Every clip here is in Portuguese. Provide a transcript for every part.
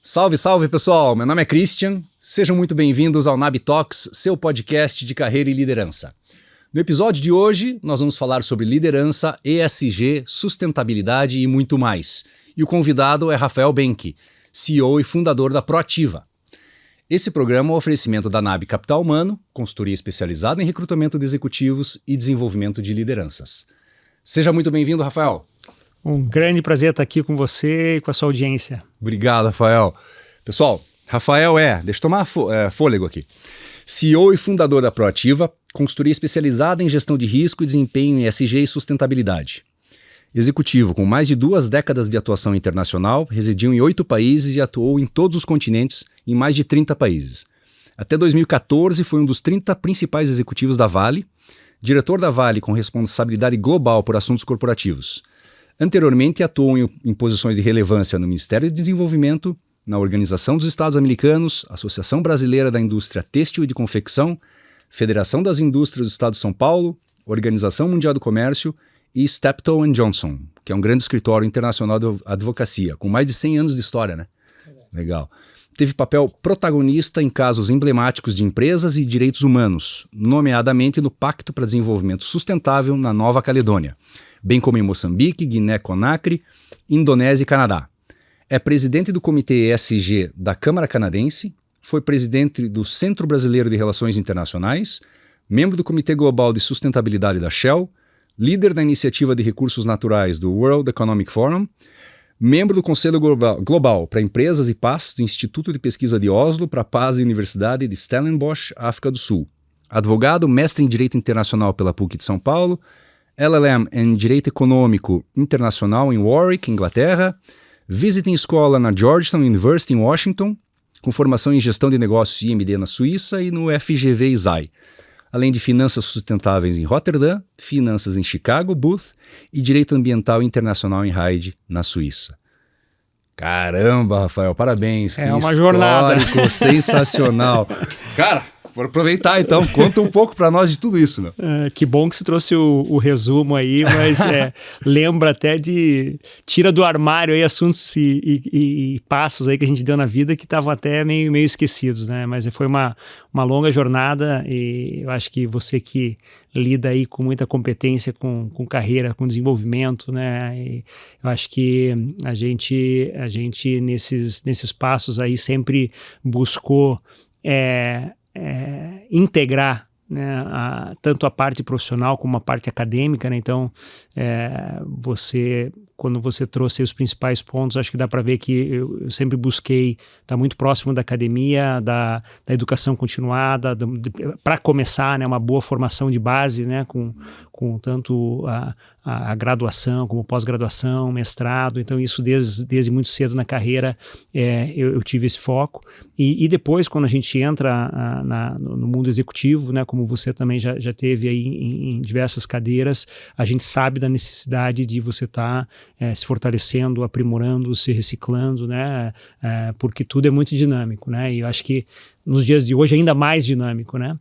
Salve, salve pessoal! Meu nome é Christian, sejam muito bem-vindos ao NAB Talks, seu podcast de carreira e liderança. No episódio de hoje, nós vamos falar sobre liderança, ESG, sustentabilidade e muito mais. E o convidado é Rafael Benck, CEO e fundador da Proativa. Esse programa é um oferecimento da NAB Capital Humano, consultoria especializada em recrutamento de executivos e desenvolvimento de lideranças. Seja muito bem-vindo, Rafael. Um grande prazer estar aqui com você e com a sua audiência. Obrigado, Rafael. Pessoal, Rafael deixa eu tomar fôlego aqui, CEO e fundador da Proativa, consultoria especializada em gestão de risco e desempenho em ESG e sustentabilidade. Executivo com mais de 2 décadas de atuação internacional, residiu em 8 países e atuou em todos os continentes, em mais de 30 países. Até 2014 foi um dos 30 principais executivos da Vale, diretor da Vale com responsabilidade global por assuntos corporativos. Anteriormente atuou em posições de relevância no Ministério de Desenvolvimento, na Organização dos Estados Americanos, Associação Brasileira da Indústria Têxtil e de Confecção, Federação das Indústrias do Estado de São Paulo, Organização Mundial do Comércio e Steptoe & Johnson, que é um grande escritório internacional de advocacia, com mais de 100 anos de história, né? Legal. Teve papel protagonista em casos emblemáticos de empresas e direitos humanos, nomeadamente no Pacto para Desenvolvimento Sustentável na Nova Caledônia, bem como em Moçambique, Guiné-Conakry, Indonésia e Canadá. É presidente do Comitê ESG da Câmara Canadense, foi presidente do Centro Brasileiro de Relações Internacionais, membro do Comitê Global de Sustentabilidade da Shell, líder da Iniciativa de Recursos Naturais do World Economic Forum, membro do Conselho Global para Empresas e Paz do Instituto de Pesquisa de Oslo para a Paz e Universidade de Stellenbosch, África do Sul. Advogado, mestre em Direito Internacional pela PUC de São Paulo, LLM em Direito Econômico Internacional em Warwick, Inglaterra, Visiting Scholar na Georgetown University em Washington, com formação em Gestão de Negócios e MD na Suíça e no FGV ISAI, além de Finanças Sustentáveis em Rotterdam, Finanças em Chicago, Booth e Direito Ambiental Internacional em Hyde, na Suíça. Caramba, Rafael, parabéns. É uma jornada. Sensacional. Cara, vou aproveitar então, conta um pouco para nós de tudo isso, meu. Que bom que você trouxe o resumo aí, mas lembra até tira do armário aí assuntos e passos aí que a gente deu na vida que estavam até meio esquecidos, né? Mas foi uma longa jornada e eu acho que você que lida aí com muita competência com carreira, com desenvolvimento, né? E eu acho que a gente nesses passos aí sempre buscou integrar, né, tanto a parte profissional como a parte acadêmica, né? Então, quando você trouxe os principais pontos, acho que dá para ver que eu sempre busquei estar muito próximo da academia, da educação continuada, para começar, né, uma boa formação de base, né, com tanto a graduação como pós-graduação, mestrado. Então isso desde muito cedo na carreira eu tive esse foco. E depois, quando a gente entra no mundo executivo, né, como você também já teve aí em diversas cadeiras, a gente sabe da necessidade de você estar se fortalecendo, aprimorando, se reciclando, né, porque tudo é muito dinâmico, né, e eu acho que nos dias de hoje ainda mais dinâmico, né,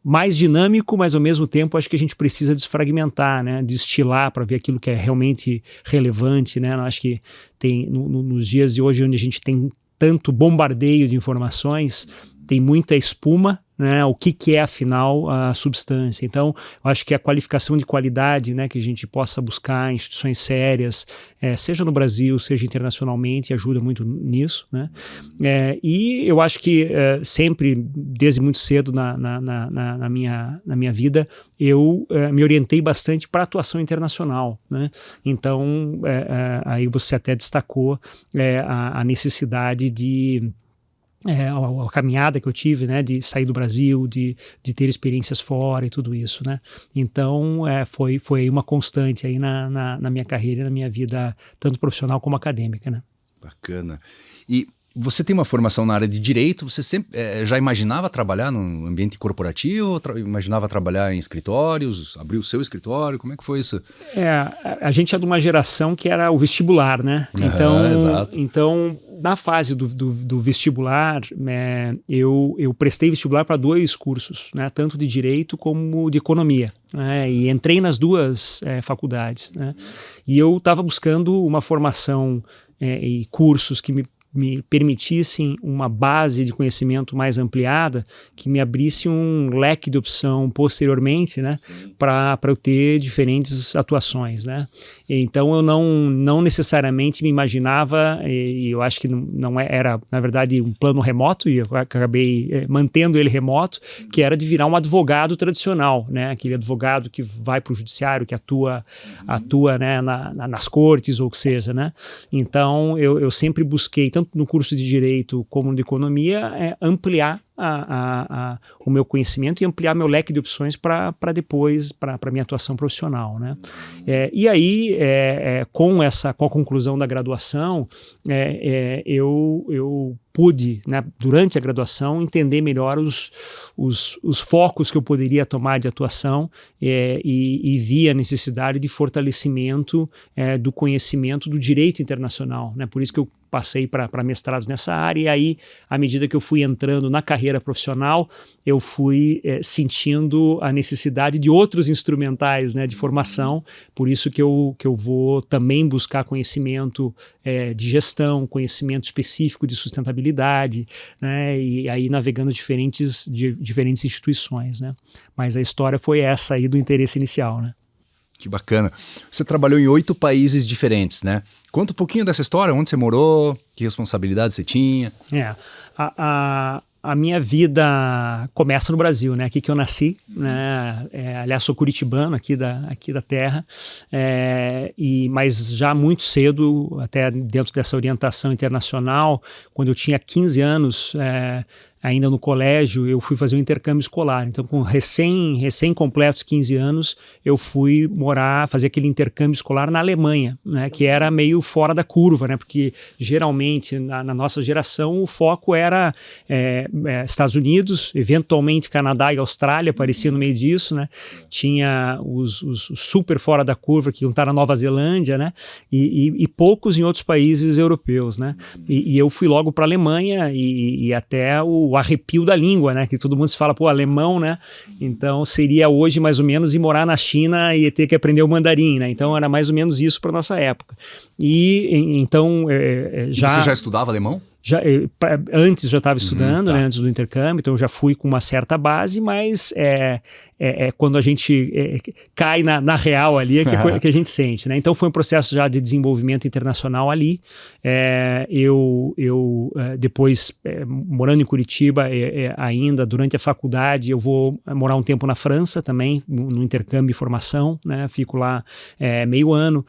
mais dinâmico, mas ao mesmo tempo acho que a gente precisa desfragmentar, né, destilar para ver aquilo que é realmente relevante, né. Eu acho que tem nos dias de hoje onde a gente tem tanto bombardeio de informações, tem muita espuma, né, o que é afinal a substância. Então, eu acho que a qualificação de qualidade, né, que a gente possa buscar em instituições sérias, seja no Brasil, seja internacionalmente, ajuda muito nisso, né? E eu acho que sempre, desde muito cedo na minha vida, eu me orientei bastante para a atuação internacional, né? Então, aí você até destacou a necessidade de a caminhada que eu tive, né, de sair do Brasil, de ter experiências fora e tudo isso, né? Então foi uma constante aí na minha carreira, na minha vida, tanto profissional como acadêmica, né? Bacana. E você tem uma formação na área de direito, você sempre já imaginava trabalhar no ambiente corporativo, imaginava trabalhar em escritórios, abrir o seu escritório, como é que foi isso? A gente é de uma geração que era o vestibular, né? Então na fase do vestibular, eu prestei vestibular para 2 cursos, né? Tanto de direito como de economia, né? E entrei nas 2 faculdades, né? E eu estava buscando uma formação e cursos que me me permitissem uma base de conhecimento mais ampliada, que me abrisse um leque de opção posteriormente, né, para eu ter diferentes atuações, né. Então eu não necessariamente me imaginava, e eu acho que não era, na verdade, um plano remoto, e eu acabei mantendo ele remoto, que era de virar um advogado tradicional, né, aquele advogado que vai para o judiciário, que atua né, nas cortes, ou o que seja, né. Então eu sempre busquei, tanto no curso de Direito como de Economia, ampliar o meu conhecimento e ampliar meu leque de opções para depois, para a minha atuação profissional, né? E aí, com a conclusão da graduação, eu pude, né, durante a graduação, entender melhor os focos que eu poderia tomar de atuação, e vi a necessidade de fortalecimento do conhecimento do direito internacional, né? Por isso que eu passei para mestrados nessa área, e aí, à medida que eu fui entrando na carreira profissional, eu fui sentindo a necessidade de outros instrumentais, né, de formação, por isso que eu vou também buscar conhecimento de gestão, conhecimento específico de sustentabilidade, né, e aí navegando diferentes instituições, né. Mas a história foi essa aí do interesse inicial, né. Que bacana. Você trabalhou em 8 países diferentes, né? Conta um pouquinho dessa história, onde você morou, que responsabilidade você tinha. A minha vida começa no Brasil, né? Aqui que eu nasci, né? Aliás, sou curitibano aqui da terra, mas já muito cedo, até dentro dessa orientação internacional, quando eu tinha 15 anos, ainda no colégio, eu fui fazer um intercâmbio escolar. Então, com recém-completos 15 anos, eu fui fazer aquele intercâmbio escolar na Alemanha, né, que era meio fora da curva, né, porque geralmente, na nossa geração, o foco era Estados Unidos, eventualmente Canadá e Austrália, aparecia no meio disso, né, tinha os super fora da curva, que iam estar na Nova Zelândia, né, e poucos em outros países europeus, né, e eu fui logo para a Alemanha, e até o arrepio da língua, né? Que todo mundo se fala, alemão, né? Então seria hoje mais ou menos ir morar na China e ter que aprender o mandarim, né? Então era mais ou menos isso para nossa época. E então E você já estudava alemão? Antes já estava estudando, né, antes do intercâmbio, então eu já fui com uma certa base, mas quando a gente cai na real ali que a gente sente, né? Então foi um processo já de desenvolvimento internacional ali. Eu depois, morando em Curitiba, ainda durante a faculdade, eu vou morar um tempo na França também, no intercâmbio e formação, né? Fico lá meio ano.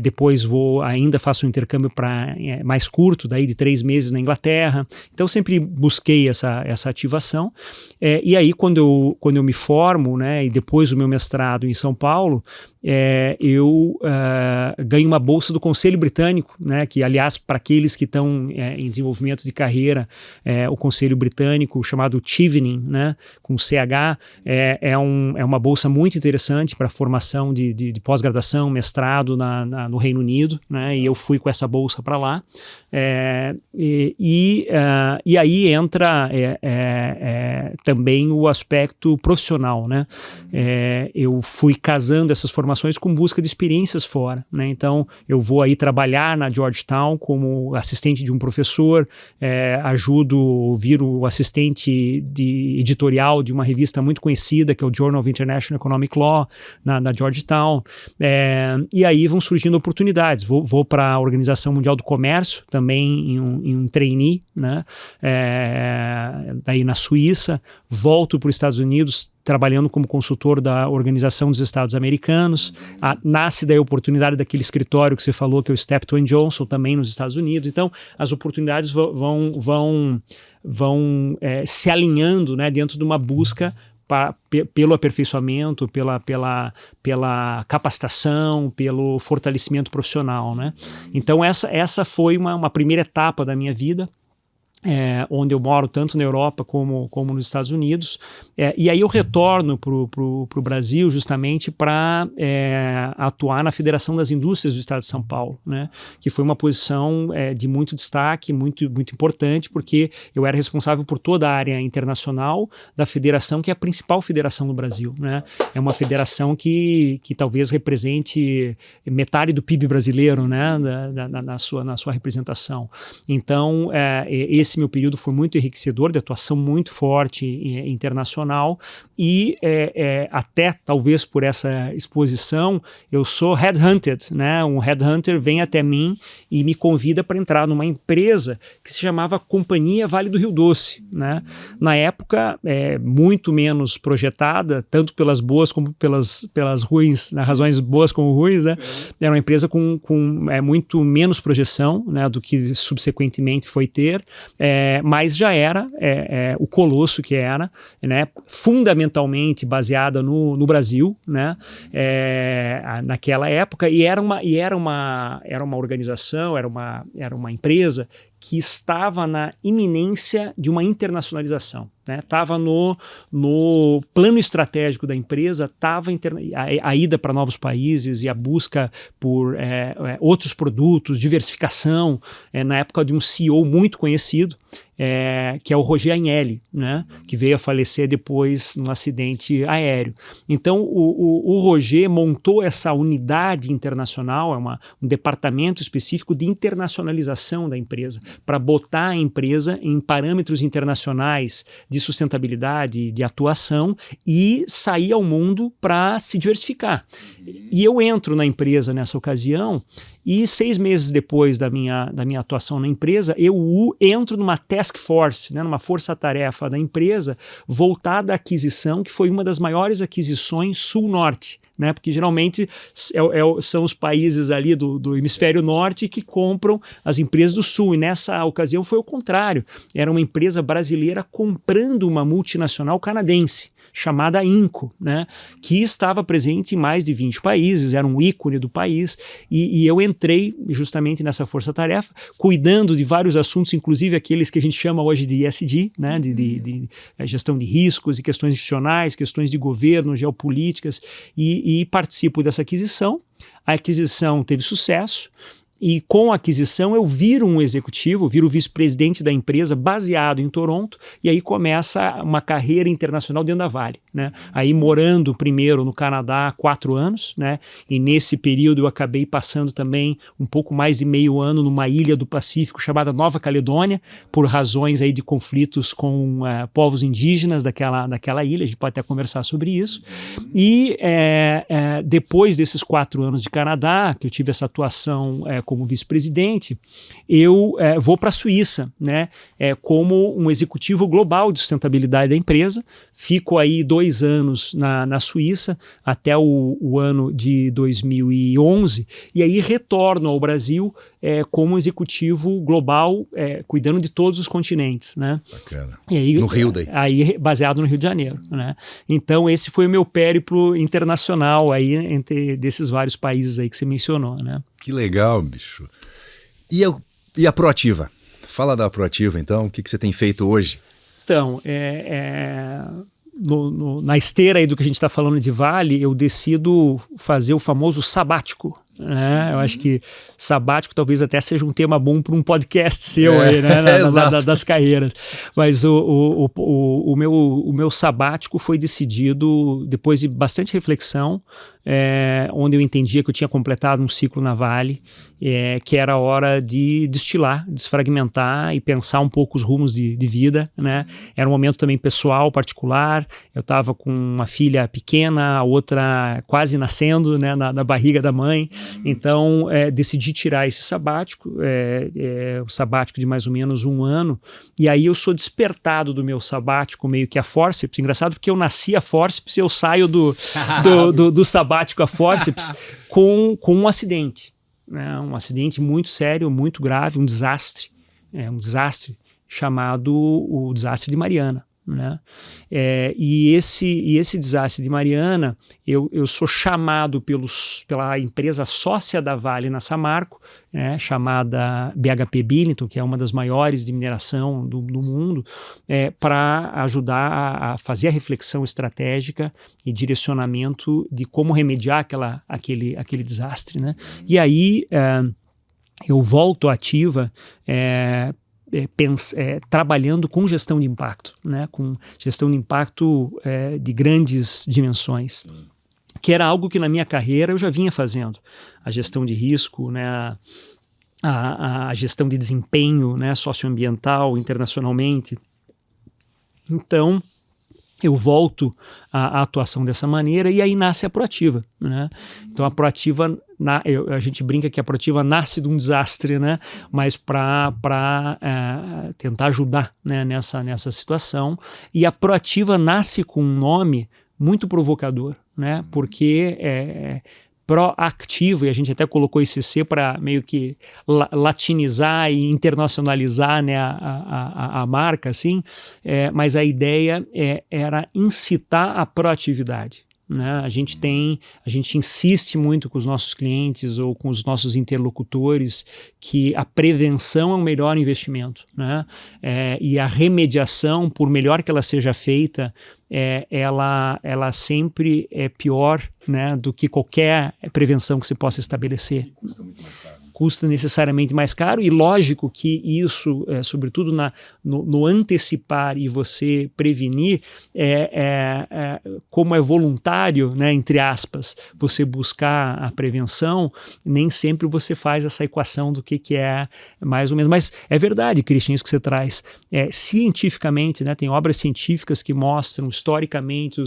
Depois faço um intercâmbio mais curto, daí de 3 meses na Inglaterra. Então sempre busquei essa ativação. E aí quando eu me formo, né, e depois o meu mestrado em São Paulo, eu ganho uma bolsa do Conselho Britânico, né, que aliás para aqueles que estão em desenvolvimento de carreira, o Conselho Britânico, chamado Chevening, né, com CH, é uma bolsa muito interessante para formação de pós-graduação, mestrado no Reino Unido, né, e eu fui com essa bolsa para lá. E aí entra também o aspecto profissional, né? Eu fui casando essas formações com busca de experiências fora, né? Então eu vou aí trabalhar na Georgetown como assistente de um professor, viro o assistente editorial de uma revista muito conhecida que é o Journal of International Economic Law na Georgetown, e aí vão surgindo oportunidades. Vou para a Organização Mundial do Comércio também em um trainee, né? Daí na Suíça, volto para os Estados Unidos trabalhando como consultor da Organização dos Estados Americanos. Nasce daí a oportunidade daquele escritório que você falou, que é o Steptoe & Johnson, também nos Estados Unidos. Então, as oportunidades vão se alinhando, né, dentro de uma busca pelo aperfeiçoamento, pela capacitação, pelo fortalecimento profissional, né? Então essa foi uma primeira etapa da minha vida. onde eu moro tanto na Europa como nos Estados Unidos, e aí eu retorno para o Brasil justamente para atuar na Federação das Indústrias do Estado de São Paulo, né? Que foi uma posição de muito destaque, muito, muito importante, porque eu era responsável por toda a área internacional da federação, que é a principal federação do Brasil, né? É uma federação que talvez represente metade do PIB brasileiro, né? na sua representação. Então, esse meu período foi muito enriquecedor, de atuação muito forte internacional, e até talvez por essa exposição eu sou headhunted, né? Um headhunter vem até mim e me convida para entrar numa empresa que se chamava Companhia Vale do Rio Doce, né? Na época muito menos projetada, tanto pelas boas como pelas ruins, né? Razões boas como ruins, né? Era uma empresa com muito menos projeção, né, do que subsequentemente foi ter, mas já era o colosso que era, né, fundamentalmente baseada no Brasil, né, naquela época, e era uma organização, era uma empresa que estava na iminência de uma internacionalização. Estava no plano estratégico da empresa, estava a ida para novos países e a busca por outros produtos, diversificação, na época de um CEO muito conhecido, que é o Roger Agnelli, né, que veio a falecer depois num acidente aéreo. Então, o Roger montou essa unidade internacional, um departamento específico de internacionalização da empresa, para botar a empresa em parâmetros internacionais de sustentabilidade, de atuação, e sair ao mundo para se diversificar. E eu entro na empresa nessa ocasião, e 6 meses depois da minha atuação na empresa, eu entro numa task force, né, numa força-tarefa da empresa voltada à aquisição, que foi uma das maiores aquisições sul-norte, né, porque geralmente são os países ali do hemisfério norte que compram as empresas do sul, e nessa ocasião foi o contrário. Era uma empresa brasileira comprando uma multinacional canadense, chamada Inco, né, que estava presente em mais de 20 países, era um ícone do país, e eu entrei justamente nessa força-tarefa, cuidando de vários assuntos, inclusive aqueles que a gente chama hoje de ESG, né, de gestão de riscos e questões institucionais, questões de governo, geopolíticas, e participo dessa aquisição. A aquisição teve sucesso, e com a aquisição eu viro um executivo, viro vice-presidente da empresa baseado em Toronto, e aí começa uma carreira internacional dentro da Vale, né? Aí morando primeiro no Canadá há 4 anos, né? E nesse período eu acabei passando também um pouco mais de meio ano numa ilha do Pacífico chamada Nova Caledônia, por razões aí de conflitos com povos indígenas daquela ilha. A gente pode até conversar sobre isso. E depois desses 4 anos de Canadá, que eu tive essa atuação como vice-presidente, eu vou para a Suíça, né, como um executivo global de sustentabilidade da empresa. Fico aí 2 anos na Suíça, até o ano de 2011, e aí retorno ao Brasil como executivo global, cuidando de todos os continentes, né? Bacana. E aí, no Rio daí? Aí, baseado no Rio de Janeiro, né? Então, esse foi o meu périplo internacional aí, entre desses vários países aí que você mencionou, né? Que legal, bicho. E a Proativa? Fala da Proativa, então. O que você tem feito hoje? Então, na esteira aí do que a gente está falando de Vale, eu decido fazer o famoso sabático, né? Eu acho que sabático talvez até seja um tema bom para um podcast seu aí, né? Das carreiras. Mas o meu sabático foi decidido depois de bastante reflexão, onde eu entendia que eu tinha completado um ciclo na Vale, que era a hora de destilar, desfragmentar e pensar um pouco os rumos de vida, né? Era um momento também pessoal, particular. Eu estava com uma filha pequena, a outra quase nascendo, né, na barriga da mãe. Então, decidi tirar esse sabático, o sabático de mais ou menos 1 ano, e aí eu sou despertado do meu sabático meio que a fórceps. Engraçado porque eu nasci a fórceps e eu saio do sabático a fórceps com um acidente, né? Um acidente muito sério, muito grave, um desastre chamado o desastre de Mariana, né? E esse desastre de Mariana, eu sou chamado pela empresa sócia da Vale na Samarco, né, chamada BHP Billiton, que é uma das maiores de mineração do mundo, para ajudar a fazer a reflexão estratégica e direcionamento de como remediar aquele desastre, né? E aí eu volto à ativa trabalhando com gestão de impacto, né? Com gestão de impacto de grandes dimensões, que era algo que na minha carreira eu já vinha fazendo. A gestão de risco, né? A gestão de desempenho, né? Socioambiental internacionalmente. Então, eu volto à atuação dessa maneira e aí nasce a Proativa, né? Então a Proativa, a gente brinca que a Proativa nasce de um desastre, né? Mas para tentar ajudar, né? nessa situação. E a Proativa nasce com um nome muito provocador, né? Porque proativo, e a gente até colocou esse C para meio que latinizar e internacionalizar, né, a marca, assim, mas a ideia era incitar a proatividade. Né? A gente insiste muito com os nossos clientes ou com os nossos interlocutores que a prevenção é o melhor investimento, né? E a remediação, por melhor que ela seja feita, ela sempre é pior, né, do que qualquer prevenção que se possa estabelecer. E custa muito mais caro. Custa necessariamente mais caro, e lógico que isso, sobretudo no antecipar e você prevenir, como é voluntário, né, entre aspas, você buscar a prevenção, nem sempre você faz essa equação do que é mais ou menos. Mas é verdade, Christian, isso que você traz. Cientificamente, né, tem obras científicas que mostram historicamente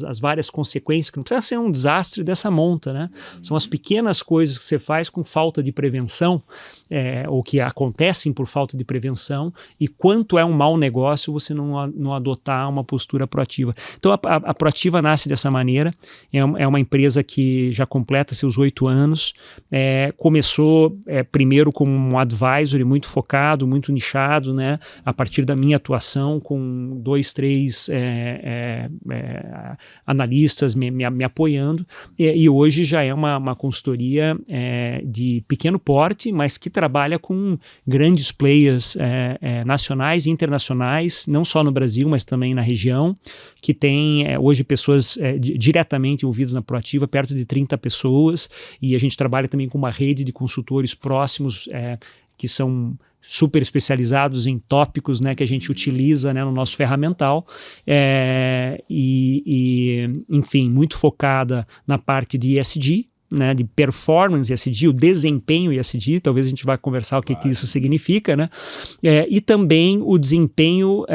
as várias consequências, que não precisa ser um desastre dessa monta, né? São as pequenas coisas que você faz com falta de prevenção, ou que acontecem por falta de prevenção, e quanto é um mau negócio você não adotar uma postura proativa. Então a Proativa nasce dessa maneira, é uma empresa que já completa seus 8 anos, começou primeiro como um advisory muito focado, muito nichado, né, a partir da minha atuação com 2, 3 analistas me apoiando, e hoje já é uma consultoria de pequeno porte, mas que trabalha com grandes players nacionais e internacionais, não só no Brasil, mas também na região, que tem hoje pessoas diretamente envolvidas na Proativa, perto de 30 pessoas, e a gente trabalha também com uma rede de consultores próximos que são super especializados em tópicos, né, que a gente utiliza, né, no nosso ferramental, enfim, muito focada na parte de ESG, né, de performance ESG, o desempenho ESG, talvez a gente vai conversar o que isso significa, né? E também o desempenho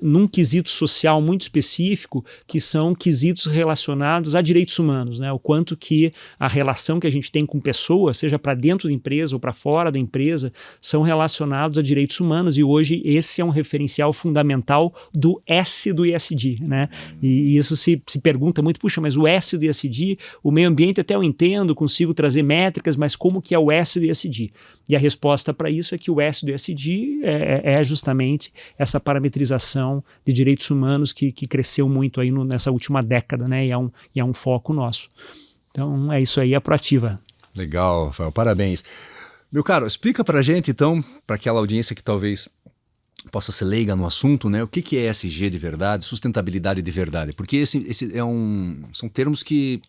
num quesito social muito específico, que são quesitos relacionados a direitos humanos, né? O quanto que a relação que a gente tem com pessoas, seja para dentro da empresa ou para fora da empresa, são relacionados a direitos humanos, e hoje esse é um referencial fundamental do S do ESG, né? E isso se pergunta muito, puxa, mas o S do ESG, o meio ambiente até eu entendo, consigo trazer métricas, mas como que é o S do ESG? E a resposta para isso é que o S do ESG é justamente essa parametrização de direitos humanos que cresceu muito aí nessa última década, né? E é um foco nosso. Então é isso aí, a Proativa. Legal, Rafael, parabéns. Meu caro, explica pra gente então, para aquela audiência que talvez possa ser leiga no assunto, né? O que é ESG de verdade, sustentabilidade de verdade? Porque são termos que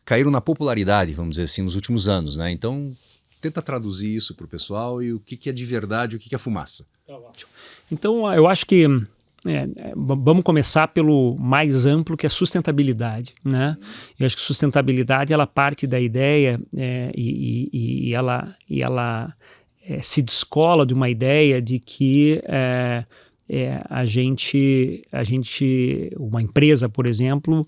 caíram na popularidade, vamos dizer assim, nos últimos anos, né? Então, tenta traduzir isso para o pessoal e o que é de verdade e o que é fumaça. Tá ótimo. Então, eu acho que vamos começar pelo mais amplo, que é sustentabilidade, né? Eu acho que sustentabilidade, ela parte da ideia e ela se descola de uma ideia de que uma empresa, por exemplo,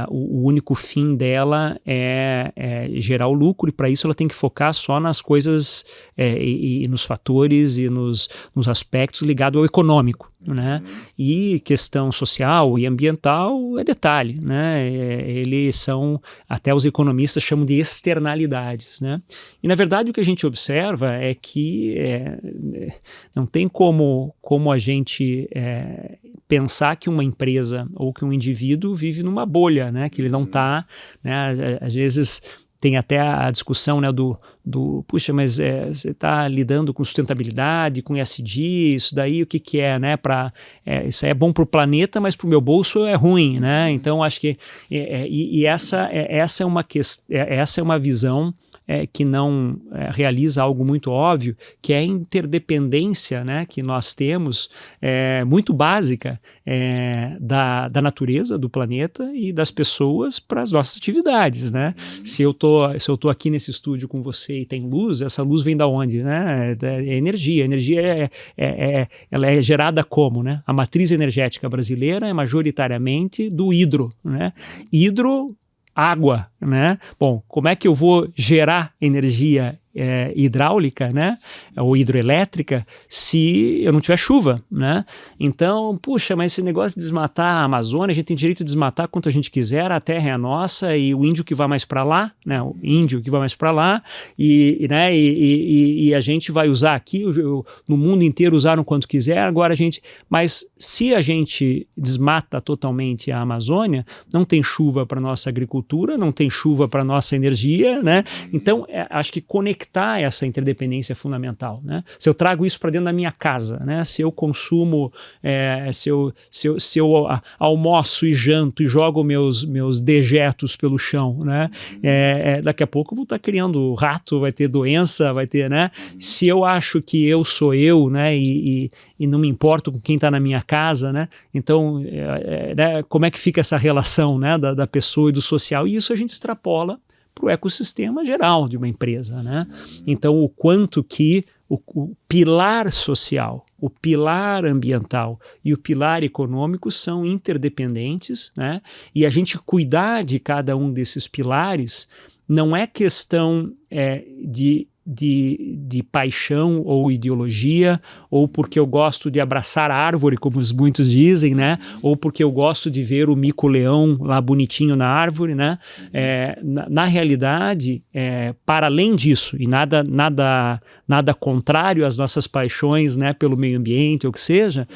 o único fim dela é gerar o lucro, e para isso ela tem que focar só nas coisas e nos fatores e nos aspectos ligados ao econômico, né? E questão social e ambiental é detalhe, né? Eles são, até os economistas chamam de externalidades, né? E na verdade o que a gente observa é que não tem como a gente pensar que uma empresa ou que um indivíduo vive numa bolha, né? Que ele não está, né? Às vezes tem até a discussão, né, puxa, mas você está lidando com sustentabilidade, com ESG, isso daí o que é, né? Isso aí é bom para o planeta, mas para o meu bolso é ruim, né? Então acho que essa é uma visão que não realiza algo muito óbvio, que é a interdependência, né, que nós temos, muito básica, da natureza, do planeta e das pessoas para as nossas atividades, né? Se eu tô aqui nesse estúdio com você e tem luz, essa luz vem da onde, né? É energia. A energia ela é gerada como, né? A matriz energética brasileira é majoritariamente do hidro, né? Água, né? Bom, como é que eu vou gerar energia hidráulica, né? Ou hidroelétrica, se eu não tiver chuva, né? Então, puxa, mas esse negócio de desmatar a Amazônia, a gente tem direito de desmatar quanto a gente quiser, a terra é nossa e o índio que vai mais para lá, né? O índio que vai mais para lá e a gente vai usar aqui, no mundo inteiro usaram quanto quiser, agora mas se a gente desmata totalmente a Amazônia, não tem chuva para nossa agricultura, não tem chuva para nossa energia, né? Então, acho que conectar essa interdependência é fundamental, né? Se eu trago isso para dentro da minha casa, né? Se eu consumo, se eu almoço e janto e jogo meus dejetos pelo chão, né? Daqui a pouco eu vou estar criando rato, vai ter doença, vai ter, né? Se eu acho que eu sou eu, né? E não me importo com quem está na minha casa, né? Então, né? Como é que fica essa relação, né? Da pessoa e do social? E isso a gente extrapola para o ecossistema geral de uma empresa, né? Então, o quanto que o pilar social, o pilar ambiental e o pilar econômico são interdependentes, né? E a gente cuidar de cada um desses pilares não é questão de paixão ou ideologia, ou porque eu gosto de abraçar a árvore, como muitos dizem, né? Ou porque eu gosto de ver o mico-leão lá bonitinho na árvore, né? Na realidade, para além disso, e nada contrário às nossas paixões, né, pelo meio ambiente, ou o que seja,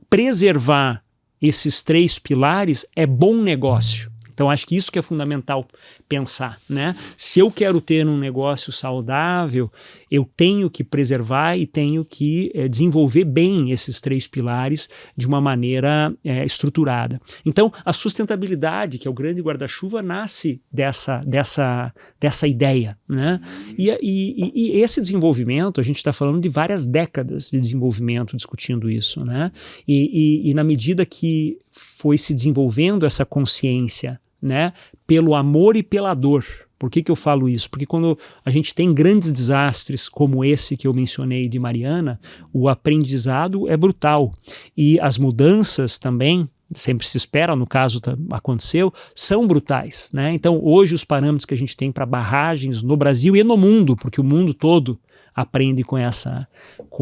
preservar esses 3 pilares é bom negócio. Então, acho que isso que é fundamental pensar, né? Se eu quero ter um negócio saudável, eu tenho que preservar e tenho que desenvolver bem esses 3 pilares de uma maneira estruturada. Então, a sustentabilidade, que é o grande guarda-chuva, nasce dessa ideia, né? E esse desenvolvimento, a gente está falando de várias décadas de desenvolvimento discutindo isso, né? E na medida que foi se desenvolvendo essa consciência, né, pelo amor e pela dor. Por que eu falo isso? Porque quando a gente tem grandes desastres como esse que eu mencionei de Mariana, o aprendizado é brutal. E as mudanças também, sempre se espera, no caso aconteceu, são brutais, né? Então hoje os parâmetros que a gente tem para barragens no Brasil e no mundo, porque o mundo todo aprende com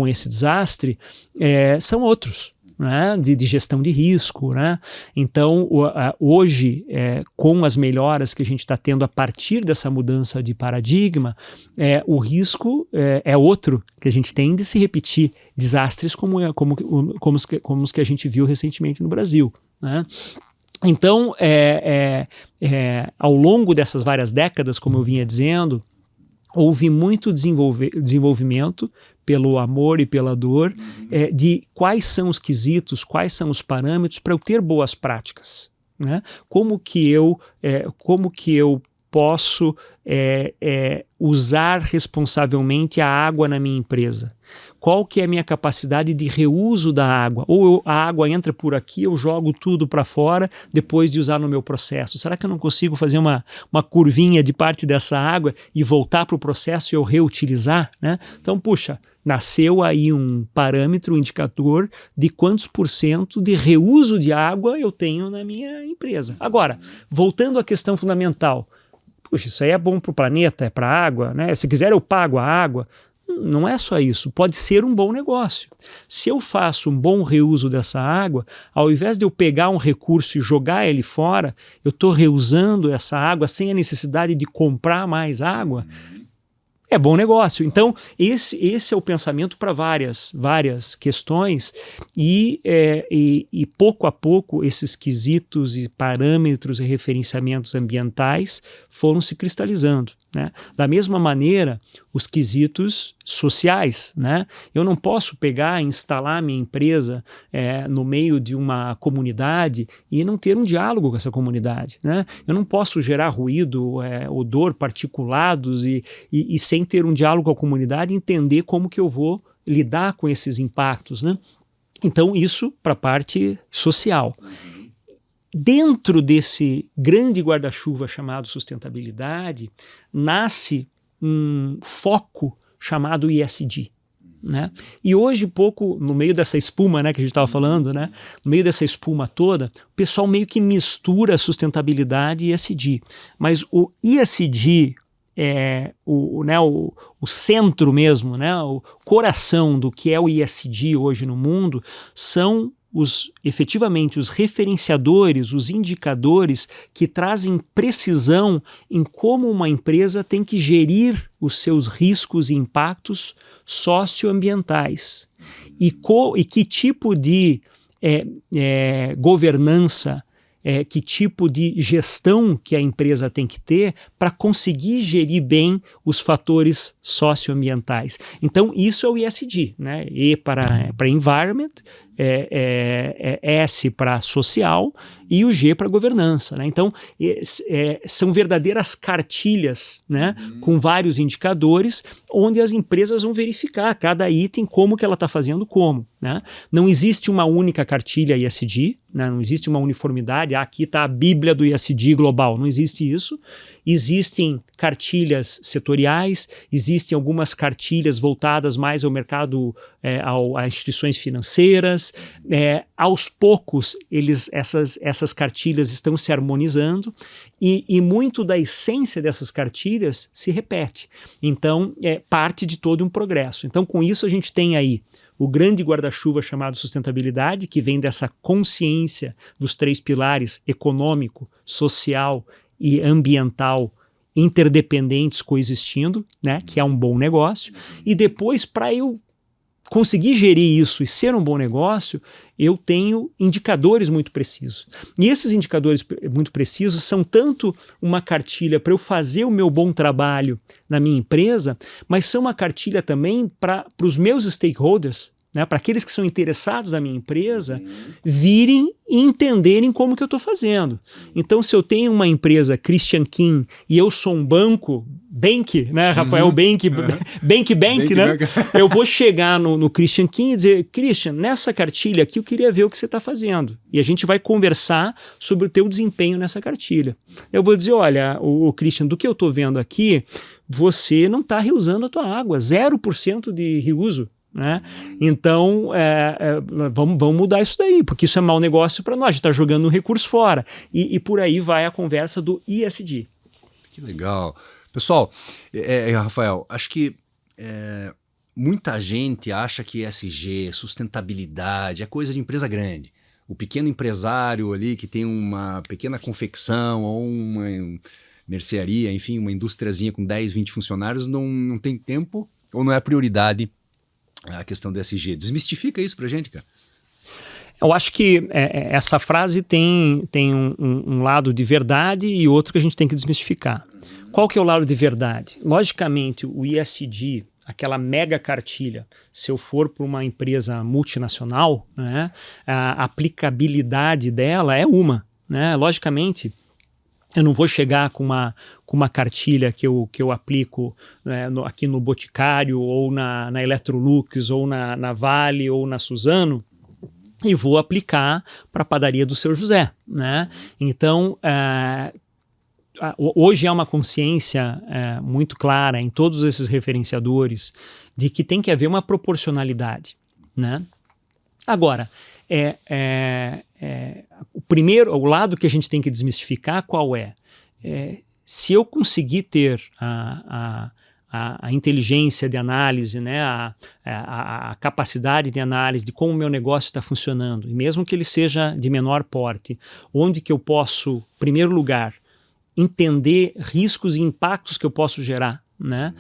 esse desastre, são outros. Né, de gestão de risco, né? Então hoje com as melhoras que a gente está tendo a partir dessa mudança de paradigma, o risco é outro que a gente tem de se repetir desastres como os que a gente viu recentemente no Brasil, né? Então ao longo dessas várias décadas, como eu vinha dizendo, houve muito desenvolvimento pelo amor e pela dor, de quais são os quesitos, quais são os parâmetros para eu ter boas práticas, né? Como que eu posso usar responsavelmente a água na minha empresa? Qual que é a minha capacidade de reuso da água? Ou a água entra por aqui, eu jogo tudo para fora depois de usar no meu processo. Será que eu não consigo fazer uma curvinha de parte dessa água e voltar para o processo e eu reutilizar, né? Então, puxa, nasceu aí um parâmetro, um indicador de quantos % de reuso de água eu tenho na minha empresa. Agora, voltando à questão fundamental, puxa, isso aí é bom para o planeta, é para a água, né? Se quiser eu pago a água. Não é só isso, pode ser um bom negócio. Se eu faço um bom reuso dessa água, ao invés de eu pegar um recurso e jogar ele fora, eu estou reusando essa água sem a necessidade de comprar mais água. é bom negócio. Então, esse é o pensamento para várias questões e pouco a pouco esses quesitos e parâmetros e referenciamentos ambientais foram se cristalizando, né? Da mesma maneira, os quesitos sociais, né? Eu não posso pegar e instalar minha empresa no meio de uma comunidade e não ter um diálogo com essa comunidade, né? Eu não posso gerar ruído, odor, particulados e sem ter um diálogo com a comunidade, entender como que eu vou lidar com esses impactos, né? Então, isso para a parte social. Dentro desse grande guarda-chuva chamado sustentabilidade, nasce um foco chamado ESG. Né? E hoje, pouco, no meio dessa espuma, né, que a gente estava falando, né, no meio dessa espuma toda, o pessoal meio que mistura sustentabilidade e ESG. Mas o ESG o centro mesmo, né, o coração do que é o ESG hoje no mundo são efetivamente os referenciadores, os indicadores que trazem precisão em como uma empresa tem que gerir os seus riscos e impactos socioambientais e que tipo de governança, que tipo de gestão que a empresa tem que ter para conseguir gerir bem os fatores socioambientais. Então, isso é o ESG, né? E para environment, S para social e o G para governança, né? Então, são verdadeiras cartilhas, né? Com vários indicadores, onde as empresas vão verificar cada item, como que ela está fazendo como, né? Não existe uma única cartilha ESG, né? Não existe uma uniformidade, aqui está a bíblia do ESG global, não existe isso. Existem cartilhas setoriais, existem algumas cartilhas voltadas mais ao mercado, a instituições financeiras. Aos poucos, essas cartilhas estão se harmonizando e muito da essência dessas cartilhas se repete. Então, é parte de todo um progresso. Então, com isso, a gente tem aí o grande guarda-chuva chamado sustentabilidade, que vem dessa consciência dos 3 pilares econômico, social e ambiental interdependentes coexistindo, né, que é um bom negócio. E depois, para eu conseguir gerir isso e ser um bom negócio, eu tenho indicadores muito precisos. E esses indicadores muito precisos são tanto uma cartilha para eu fazer o meu bom trabalho na minha empresa, mas são uma cartilha também para os meus stakeholders, né, para aqueles que são interessados na minha empresa, virem e entenderem como que eu estou fazendo. Então, se eu tenho uma empresa Christian King e eu sou um banco, né, Rafael, Bank, né? Eu vou chegar no Christian King e dizer, Christian, nessa cartilha aqui eu queria ver o que você está fazendo. E a gente vai conversar sobre o teu desempenho nessa cartilha. Eu vou dizer, olha, o Christian, do que eu estou vendo aqui, você não está reusando a tua água, 0% de reuso. Né? Então, vamos mudar isso daí, porque isso é mau negócio para nós, a gente está jogando um recurso fora. E por aí vai a conversa do ESG. Que legal. Pessoal, Rafael, acho que muita gente acha que ESG, sustentabilidade, é coisa de empresa grande. O pequeno empresário ali que tem uma pequena confecção ou uma mercearia, enfim, uma indústriazinha com 10, 20 funcionários não tem tempo ou não é prioridade a questão do ESG. Desmistifica isso pra gente, cara. Eu acho que essa frase tem um lado de verdade e outro que a gente tem que desmistificar. Qual que é o lado de verdade? Logicamente, o ESG, aquela mega cartilha, se eu for para uma empresa multinacional, né, a aplicabilidade dela é uma. Né? Logicamente, eu não vou chegar com uma cartilha que eu aplico aqui no Boticário, ou na Electrolux, ou na Vale, ou na Suzano, e vou aplicar para a padaria do Seu José. Né? Então, hoje há uma consciência muito clara em todos esses referenciadores de que tem que haver uma proporcionalidade. Né? Agora, o lado que a gente tem que desmistificar qual é? Se eu conseguir ter a inteligência de análise, né, a capacidade de análise de como o meu negócio está funcionando, e mesmo que ele seja de menor porte, onde que eu posso, em primeiro lugar, entender riscos e impactos que eu posso gerar né?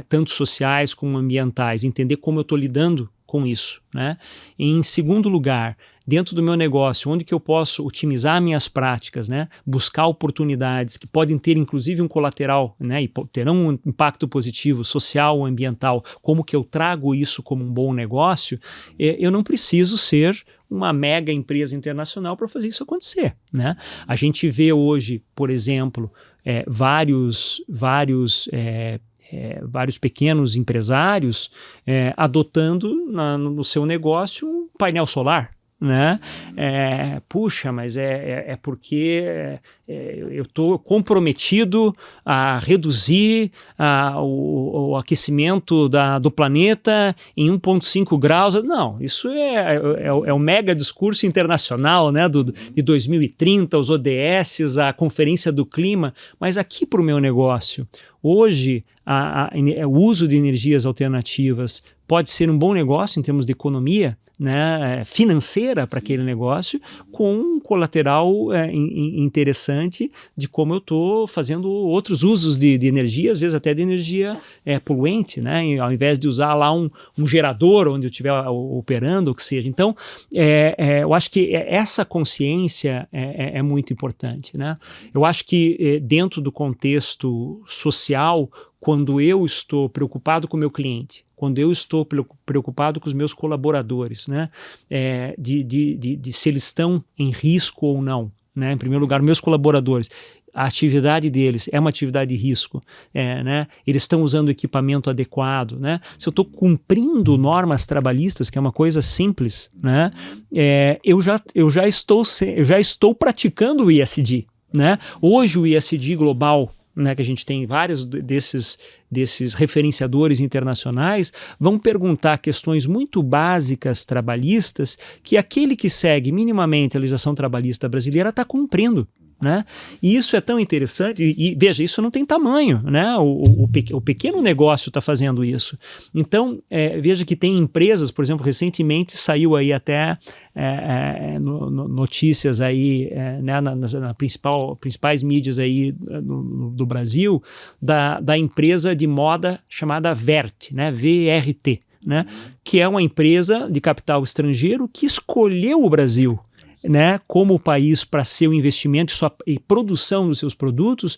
Tanto sociais como ambientais, entender como eu estou lidando com isso, né? E, em segundo lugar, dentro do meu negócio, onde que eu posso otimizar minhas práticas, né? Buscar oportunidades que podem ter inclusive um colateral, né? E terão um impacto positivo social ou ambiental, como que eu trago isso como um bom negócio, eu não preciso ser uma mega empresa internacional para fazer isso acontecer, né? A gente vê hoje, por exemplo, vários pequenos empresários adotando no seu negócio um painel solar, né? Puxa, mas é porque eu estou comprometido a reduzir o aquecimento do planeta em 1,5 graus. Não, isso é o mega discurso internacional, né? De 2030, os ODS, a Conferência do Clima, mas aqui para o meu negócio, hoje o uso de energias alternativas pode ser um bom negócio em termos de economia, né, financeira para aquele negócio, com um colateral interessante de como eu estou fazendo outros usos de energia, às vezes até de energia poluente, né, ao invés de usar lá um gerador onde eu estiver operando, o que seja. Então, eu acho que essa consciência é muito importante, né? Eu acho que dentro do contexto social, quando eu estou preocupado com o meu cliente, quando eu estou preocupado com os meus colaboradores, né, de se eles estão em risco ou não, né? Em primeiro lugar, meus colaboradores, a atividade deles é uma atividade de risco, né? Eles estão usando o equipamento adequado, né? Se eu estou cumprindo normas trabalhistas, que é uma coisa simples, né? Eu já estou praticando o ESG, né? Hoje o ESG global, né, que a gente tem vários desses referenciadores internacionais, vão perguntar questões muito básicas trabalhistas que aquele que segue minimamente a legislação trabalhista brasileira está cumprindo, né? E isso é tão interessante, e veja, isso não tem tamanho, né? O pequeno negócio está fazendo isso. Então, veja que tem empresas, por exemplo, recentemente saiu aí até notícias aí, né, nas principais mídias aí do Brasil, da empresa de moda chamada Vert, né? VRT, né? Que é uma empresa de capital estrangeiro que escolheu o Brasil, né, como país para seu investimento e produção dos seus produtos,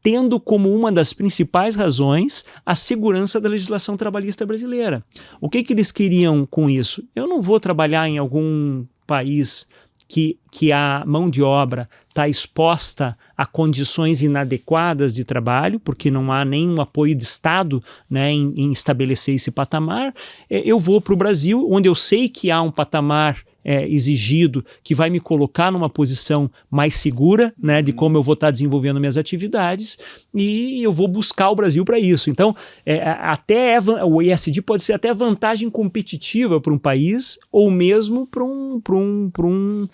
tendo como uma das principais razões a segurança da legislação trabalhista brasileira. O que eles queriam com isso? Eu não vou trabalhar em algum país que a mão de obra está exposta a condições inadequadas de trabalho, porque não há nenhum apoio de Estado, né, em estabelecer esse patamar. Eu vou para o Brasil, onde eu sei que há um patamar exigido que vai me colocar numa posição mais segura, né, de como eu vou estar desenvolvendo minhas atividades, e eu vou buscar o Brasil para isso. Então, o ESG pode ser até vantagem competitiva para um país ou mesmo para um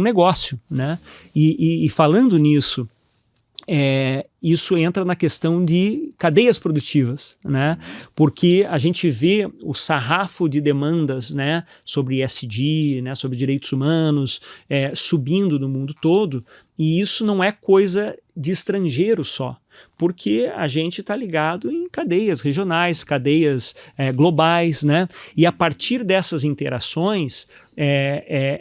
negócio, né? E falando nisso, isso entra na questão de cadeias produtivas, né? Porque a gente vê o sarrafo de demandas, né, sobre ESG, né, sobre direitos humanos, subindo no mundo todo, e isso não é coisa de estrangeiro só, porque a gente está ligado em cadeias regionais, cadeias globais, né? E a partir dessas interações,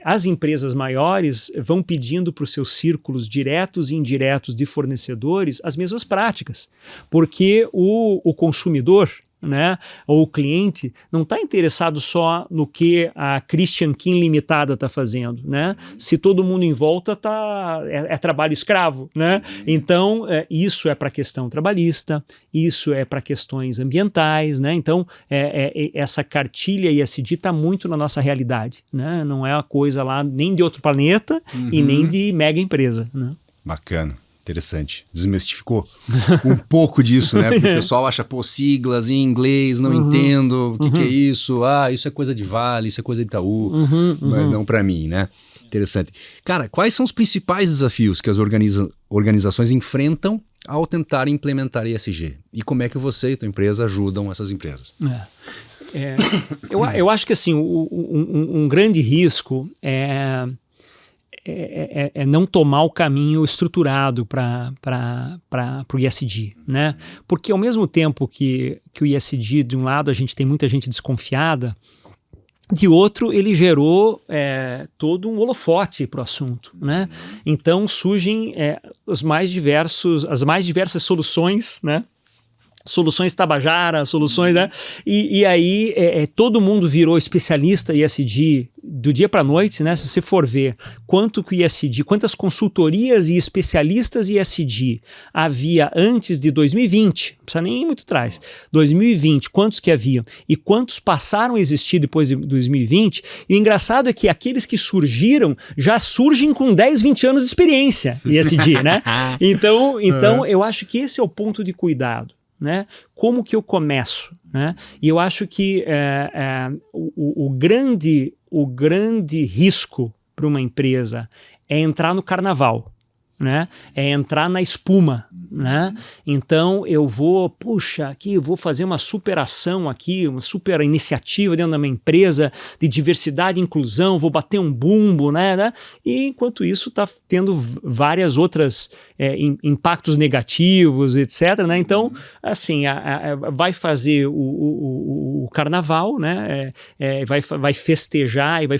as empresas maiores vão pedindo para os seus círculos diretos e indiretos de fornecedores as mesmas práticas, porque o consumidor, né, ou o cliente não está interessado só no que a Christian King Limitada está fazendo, né? Se todo mundo em volta é trabalho escravo, né? Então isso é para a questão trabalhista, isso é para questões ambientais, né? Então essa cartilha ESG está muito na nossa realidade, né? Não é uma coisa lá nem de outro planeta e nem de mega empresa, né? Bacana. Interessante. Desmistificou um pouco disso, né? Porque o pessoal acha, siglas em inglês, não entendo, o que é isso? Isso é coisa de Vale, isso é coisa de Itaú, mas não para mim, né? Interessante. Cara, quais são os principais desafios que as organizações enfrentam ao tentar implementar ESG? E como é que você e tua empresa ajudam essas empresas? Eu acho que assim, um grande risco é não tomar o caminho estruturado para o ESG, né? Porque ao mesmo tempo que o ESG, de um lado, a gente tem muita gente desconfiada, de outro, ele gerou todo um holofote para o assunto, né? Então surgem as mais diversas soluções, né? Soluções Tabajara, soluções, né? E aí todo mundo virou especialista em ESG do dia para a noite, né? Se você for ver quantas consultorias e especialistas em ESG havia antes de 2020, não precisa nem ir muito atrás, 2020, quantos que haviam e quantos passaram a existir depois de 2020, e o engraçado é que aqueles que surgiram já surgem com 10, 20 anos de experiência em ESG, né? Então eu acho que esse é o ponto de cuidado. Né? Como que eu começo? Né? E eu acho que o grande risco para uma empresa é entrar no carnaval, né? É entrar na espuma, né? Então eu vou fazer uma super ação aqui, uma super iniciativa dentro da minha empresa de diversidade e inclusão, vou bater um bumbo, né? E enquanto isso está tendo várias outras impactos negativos, etc. Né? Então, assim, vai fazer o carnaval, né? Vai festejar e vai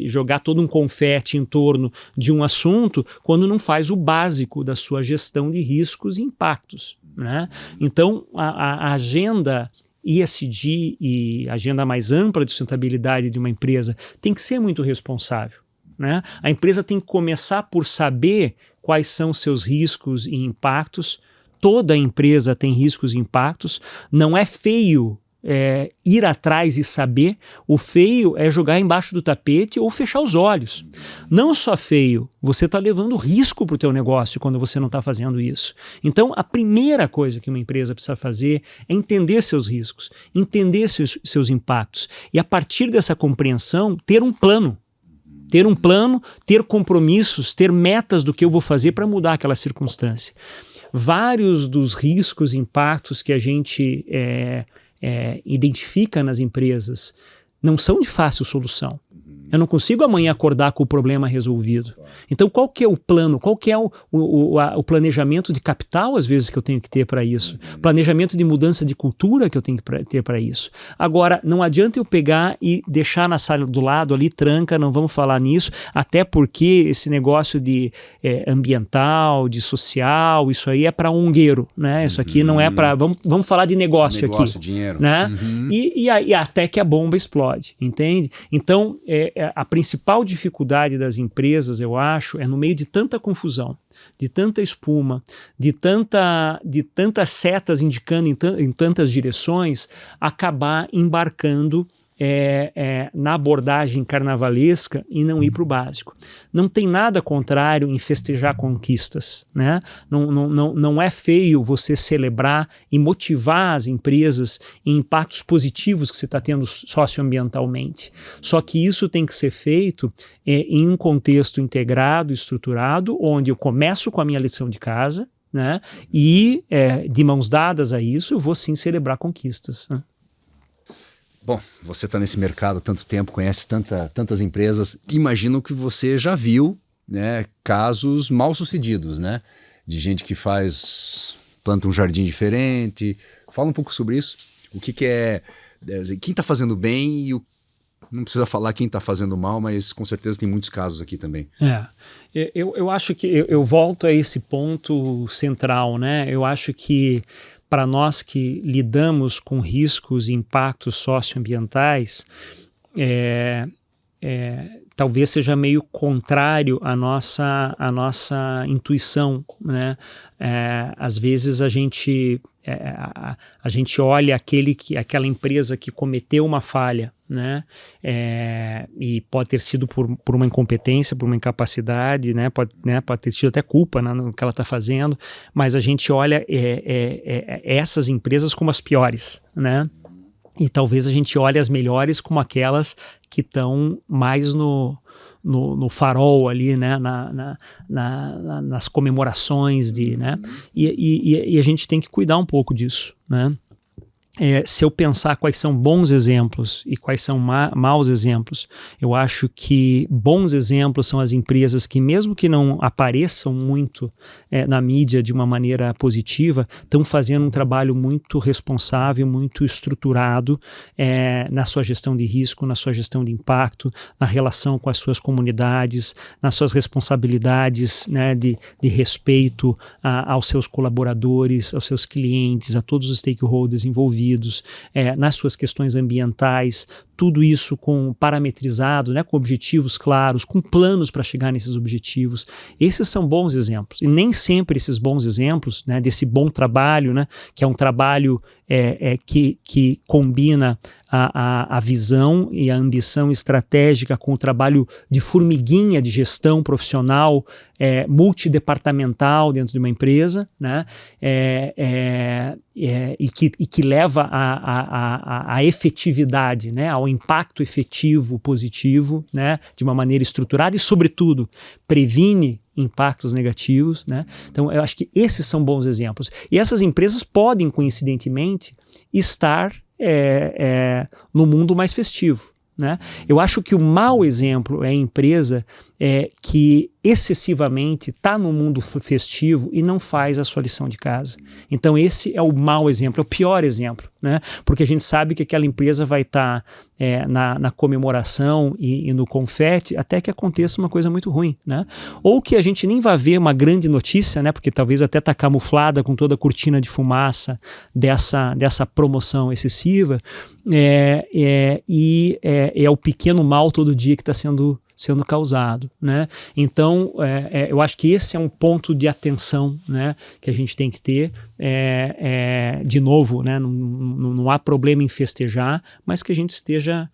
jogar todo um confete em torno de um assunto quando não faz o básico da sua gestão de riscos e impactos, né? Então, a agenda ESG e a agenda mais ampla de sustentabilidade de uma empresa tem que ser muito responsável, né? A empresa tem que começar por saber quais são seus riscos e impactos. Toda empresa tem riscos e impactos. Não é feio ir atrás e saber. O feio é jogar embaixo do tapete ou fechar os olhos. Não só feio, você está levando risco para o teu negócio quando você não está fazendo isso. Então, a primeira coisa que uma empresa precisa fazer é entender seus riscos, entender seus impactos e, a partir dessa compreensão, ter um plano. Ter compromissos, ter metas do que eu vou fazer para mudar aquela circunstância. Vários dos riscos e impactos que a gente identifica nas empresas não são de fácil solução. Eu não consigo amanhã acordar com o problema resolvido. Então, qual que é o plano? Qual que é o planejamento de capital, às vezes, que eu tenho que ter para isso? Planejamento de mudança de cultura que eu tenho que ter para isso. Agora, não adianta eu pegar e deixar na sala do lado ali, tranca, não vamos falar nisso, até porque esse negócio de ambiental, de social, isso aí é para ungueiro, né? Isso aqui não é para... Vamos falar de negócio aqui. Dinheiro. Né? E até que a bomba explode, entende? Então, a principal dificuldade das empresas, eu acho, é no meio de tanta confusão, de tanta espuma, de tantas setas indicando em tantas direções, acabar embarcando na abordagem carnavalesca e não ir para o básico. Não tem nada contrário em festejar conquistas, né? Não é feio você celebrar e motivar as empresas em impactos positivos que você está tendo socioambientalmente. Só que isso tem que ser feito em um contexto integrado, estruturado, onde eu começo com a minha lição de casa, né? E de mãos dadas a isso, eu vou sim celebrar conquistas, né? Bom, você está nesse mercado há tanto tempo, conhece tantas empresas, imagino que você já viu, né, casos mal sucedidos, né? De gente que planta um jardim diferente. Fala um pouco sobre isso. O que é quem está fazendo bem e não precisa falar quem está fazendo mal, mas com certeza tem muitos casos aqui também. Eu acho que eu volto a esse ponto central, né? Eu acho que para nós que lidamos com riscos e impactos socioambientais, talvez seja meio contrário à nossa intuição, né? Às vezes a gente olha aquela empresa que cometeu uma falha, né? E pode ter sido por uma incompetência, por uma incapacidade, né? Pode ter sido até culpa, né, no que ela está fazendo, mas a gente olha essas empresas como as piores, né? E talvez a gente olhe as melhores como aquelas que estão mais no farol ali, né? Nas comemorações, né? E a gente tem que cuidar um pouco disso, né? se eu pensar quais são bons exemplos e quais são maus exemplos, eu acho que bons exemplos são as empresas que, mesmo que não apareçam muito na mídia de uma maneira positiva, estão fazendo um trabalho muito responsável, muito estruturado na sua gestão de risco, na sua gestão de impacto, na relação com as suas comunidades, nas suas responsabilidades, né, de respeito aos seus colaboradores, aos seus clientes, a todos os stakeholders envolvidos, nas suas questões ambientais, tudo isso parametrizado, né, com objetivos claros, com planos para chegar nesses objetivos. Esses são bons exemplos. E nem sempre esses bons exemplos, né, desse bom trabalho, né, que é um trabalho que combina a visão e a ambição estratégica com o trabalho de formiguinha de gestão profissional multidepartamental dentro de uma empresa, né, e que leva à efetividade, né, ao impacto efetivo, positivo, né, de uma maneira estruturada e, sobretudo, previne impactos negativos, né? Então, eu acho que esses são bons exemplos. E essas empresas podem, coincidentemente, estar no mundo mais festivo, né? Eu acho que o mau exemplo é a empresa que excessivamente está no mundo festivo e não faz a sua lição de casa. Então esse é o mau exemplo, é o pior exemplo, né? Porque a gente sabe que aquela empresa vai estar na comemoração e no confete até que aconteça uma coisa muito ruim, né? Ou que a gente nem vai ver uma grande notícia, né? Porque talvez até está camuflada com toda a cortina de fumaça dessa promoção excessiva, e é o pequeno mal todo dia que está sendo causado, né? Então, eu acho que esse é um ponto de atenção, né, que a gente tem que ter. De novo, né, não há problema em festejar, mas que a gente esteja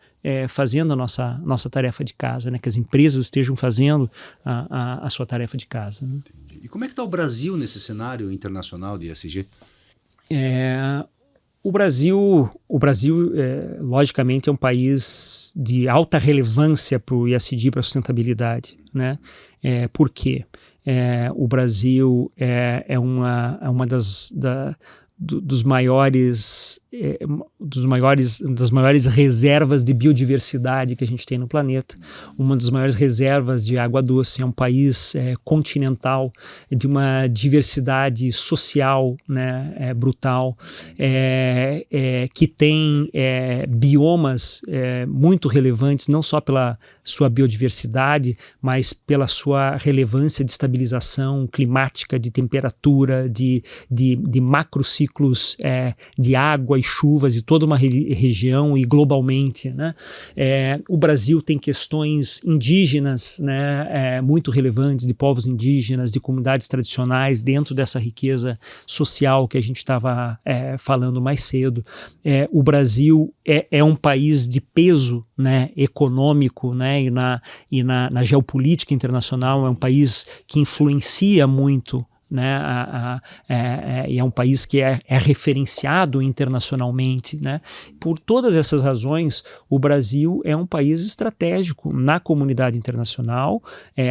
fazendo a nossa tarefa de casa, né, que as empresas estejam fazendo a sua tarefa de casa. Né? E como é que está o Brasil nesse cenário internacional de ESG? O Brasil, logicamente, é um país de alta relevância para o ESG, para a sustentabilidade, né? Por quê? O Brasil é uma das maiores reservas de biodiversidade que a gente tem no planeta, uma das maiores reservas de água doce. É um país continental, de uma diversidade social, né, brutal, que tem biomas muito relevantes, não só pela sua biodiversidade, mas pela sua relevância de estabilização climática, de temperatura, de macrociclos de água e chuvas de toda uma região e globalmente, né? O Brasil tem questões indígenas, né, muito relevantes, de povos indígenas, de comunidades tradicionais dentro dessa riqueza social que a gente estava falando mais cedo. O Brasil é um país de peso, né, econômico, né, e na geopolítica internacional, é um país que influencia muito, né, e é um país que é referenciado internacionalmente, né? Por todas essas razões, o Brasil é um país estratégico na comunidade internacional,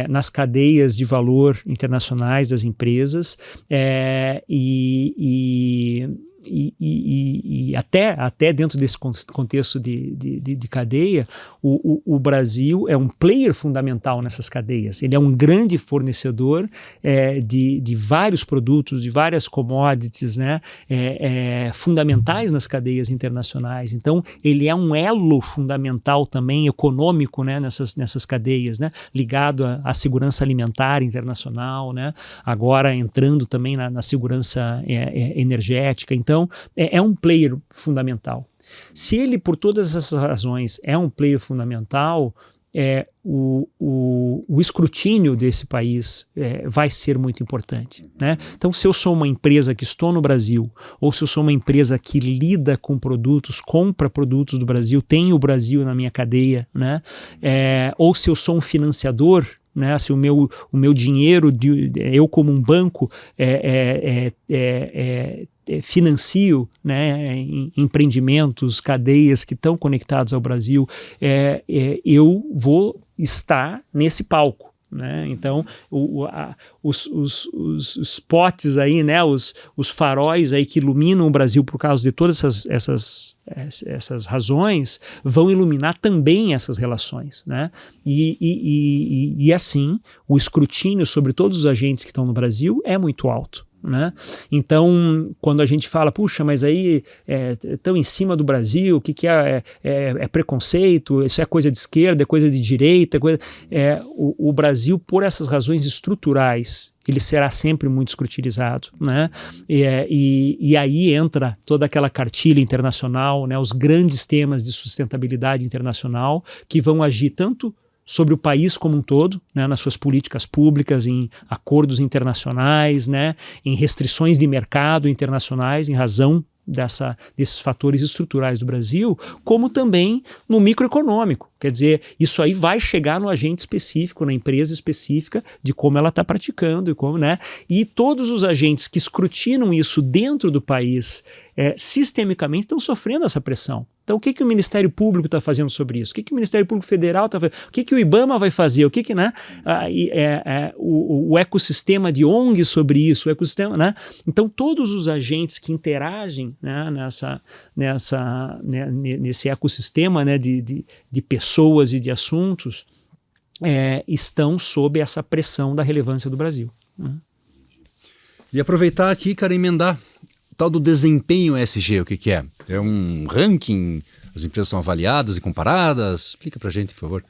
nas cadeias de valor internacionais das empresas, e até dentro desse contexto de cadeia, o Brasil é um player fundamental nessas cadeias. Ele é um grande fornecedor de vários produtos, de várias commodities, né, fundamentais nas cadeias internacionais. Então, ele é um elo fundamental também econômico, né, nessas cadeias, né, ligado à segurança alimentar internacional, né, agora entrando também na segurança energética. Então, é um player fundamental. Se ele, por todas essas razões, é um player fundamental, o escrutínio desse país vai ser muito importante, né? Então, se eu sou uma empresa que estou no Brasil, ou se eu sou uma empresa que lida com produtos, compra produtos do Brasil, tem o Brasil na minha cadeia, né? Ou se eu sou um financiador, né, se o meu dinheiro, eu como um banco, financio, né, empreendimentos, cadeias que estão conectados ao Brasil, eu vou estar nesse palco, né? Então, os potes aí, né? Os faróis aí que iluminam o Brasil por causa de todas essas razões, vão iluminar também essas relações, né? E assim, o escrutínio sobre todos os agentes que estão no Brasil é muito alto, né? Então, quando a gente fala, puxa, mas aí estão em cima do Brasil, o que é preconceito, isso é coisa de esquerda, é coisa de direita, o Brasil, por essas razões estruturais, ele será sempre muito escrutinizado, né? E aí entra toda aquela cartilha internacional, né? Os grandes temas de sustentabilidade internacional que vão agir tanto sobre o país como um todo, né, nas suas políticas públicas, em acordos internacionais, né, em restrições de mercado internacionais, em razão desses fatores estruturais do Brasil, como também no microeconômico. Quer dizer, isso aí vai chegar no agente específico, na empresa específica, de como ela está praticando, né? E todos os agentes que escrutinam isso dentro do país, sistemicamente estão sofrendo essa pressão. Então, o que o Ministério Público está fazendo sobre isso? O que o Ministério Público Federal está fazendo? O que o IBAMA vai fazer? O né? O ecossistema de ONG sobre isso, o ecossistema, né? Então, todos os agentes que interagem, né, nesse ecossistema, né, de pessoas e de assuntos, estão sob essa pressão da relevância do Brasil, né? E aproveitar aqui, cara, emendar o tal do desempenho ESG, o que é? É um ranking, as empresas são avaliadas e comparadas? Explica pra gente, por favor.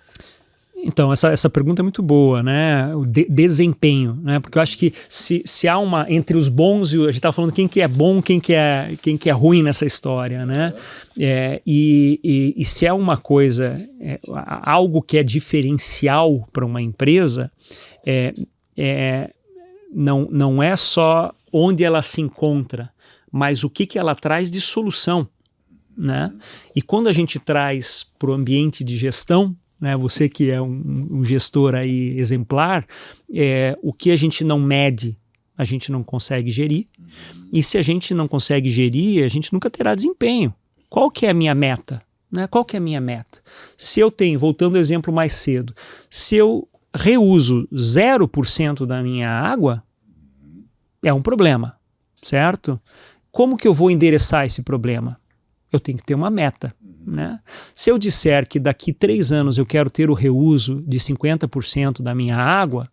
Então, essa pergunta é muito boa, né? O desempenho, né? Porque eu acho que se há entre os bons, a gente estava falando quem que é bom, quem que é ruim nessa história, né? E se é uma coisa, algo que é diferencial para uma empresa, não é só onde ela se encontra, mas o que ela traz de solução, né? E quando a gente traz para o ambiente de gestão, né, você que é um gestor aí exemplar, o que a gente não mede, a gente não consegue gerir, e se a gente não consegue gerir, a gente nunca terá desempenho. Qual que é a minha meta? Né? Qual que é a minha meta? Se eu tenho, voltando ao exemplo mais cedo, se eu reuso 0% da minha água, é um problema, certo? Como que eu vou endereçar esse problema? Eu tenho que ter uma meta, né? Se eu disser que daqui 3 anos eu quero ter o reuso de 50% da minha água,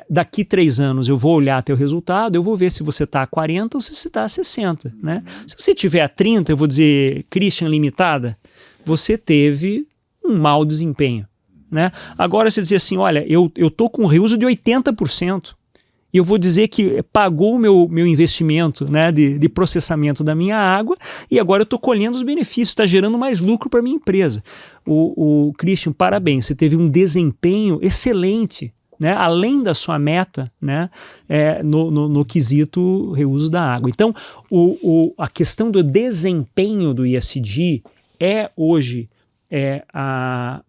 daqui 3 anos eu vou olhar teu resultado, eu vou ver se você está a 40 ou se você está a 60, né? Se você tiver a 30, eu vou dizer, Christian Limitada, você teve um mau desempenho, né? Agora você dizer assim, olha, eu estou com um reuso de 80%, e eu vou dizer que pagou o meu investimento, né, de processamento da minha água, e agora eu estou colhendo os benefícios, está gerando mais lucro para a minha empresa. O Christian, parabéns, você teve um desempenho excelente, né, além da sua meta, né, no quesito reuso da água. Então, a questão do desempenho do ESG é hoje a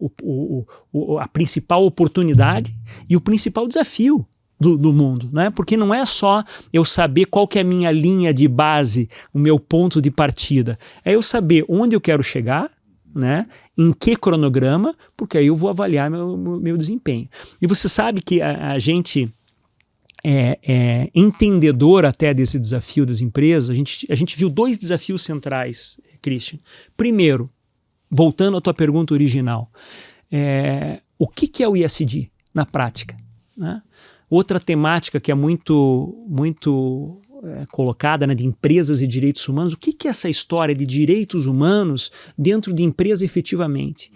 principal oportunidade e o principal desafio do mundo, né? Porque não é só eu saber qual que é a minha linha de base, o meu ponto de partida, é eu saber onde eu quero chegar, né? Em que cronograma, porque aí eu vou avaliar meu desempenho. E você sabe que a gente é entendedor até desse desafio das empresas. A gente viu 2 desafios centrais, Christian. Primeiro, voltando à tua pergunta original, o que é o ESG na prática, né? Outra temática que é muito colocada, né, de empresas e direitos humanos, o que é essa história de direitos humanos dentro de empresa efetivamente?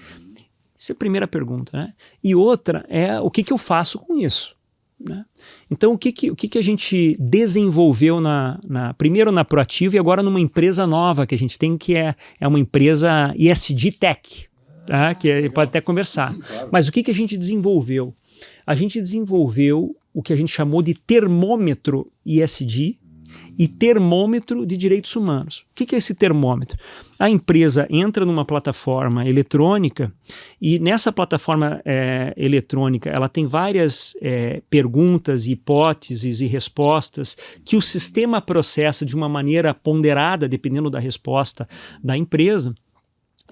Essa é a primeira pergunta, né? E outra é o que eu faço com isso, né? Então, o que a gente desenvolveu primeiro na Proativa e agora numa empresa nova que a gente tem, que é uma empresa ESG Tech, tá? Que a gente pode até conversar. Mas o que a gente desenvolveu? A gente desenvolveu o que a gente chamou de termômetro ESG e termômetro de direitos humanos. O que é esse termômetro? A empresa entra numa plataforma eletrônica e nessa plataforma eletrônica ela tem várias perguntas, hipóteses e respostas que o sistema processa de uma maneira ponderada, dependendo da resposta da empresa,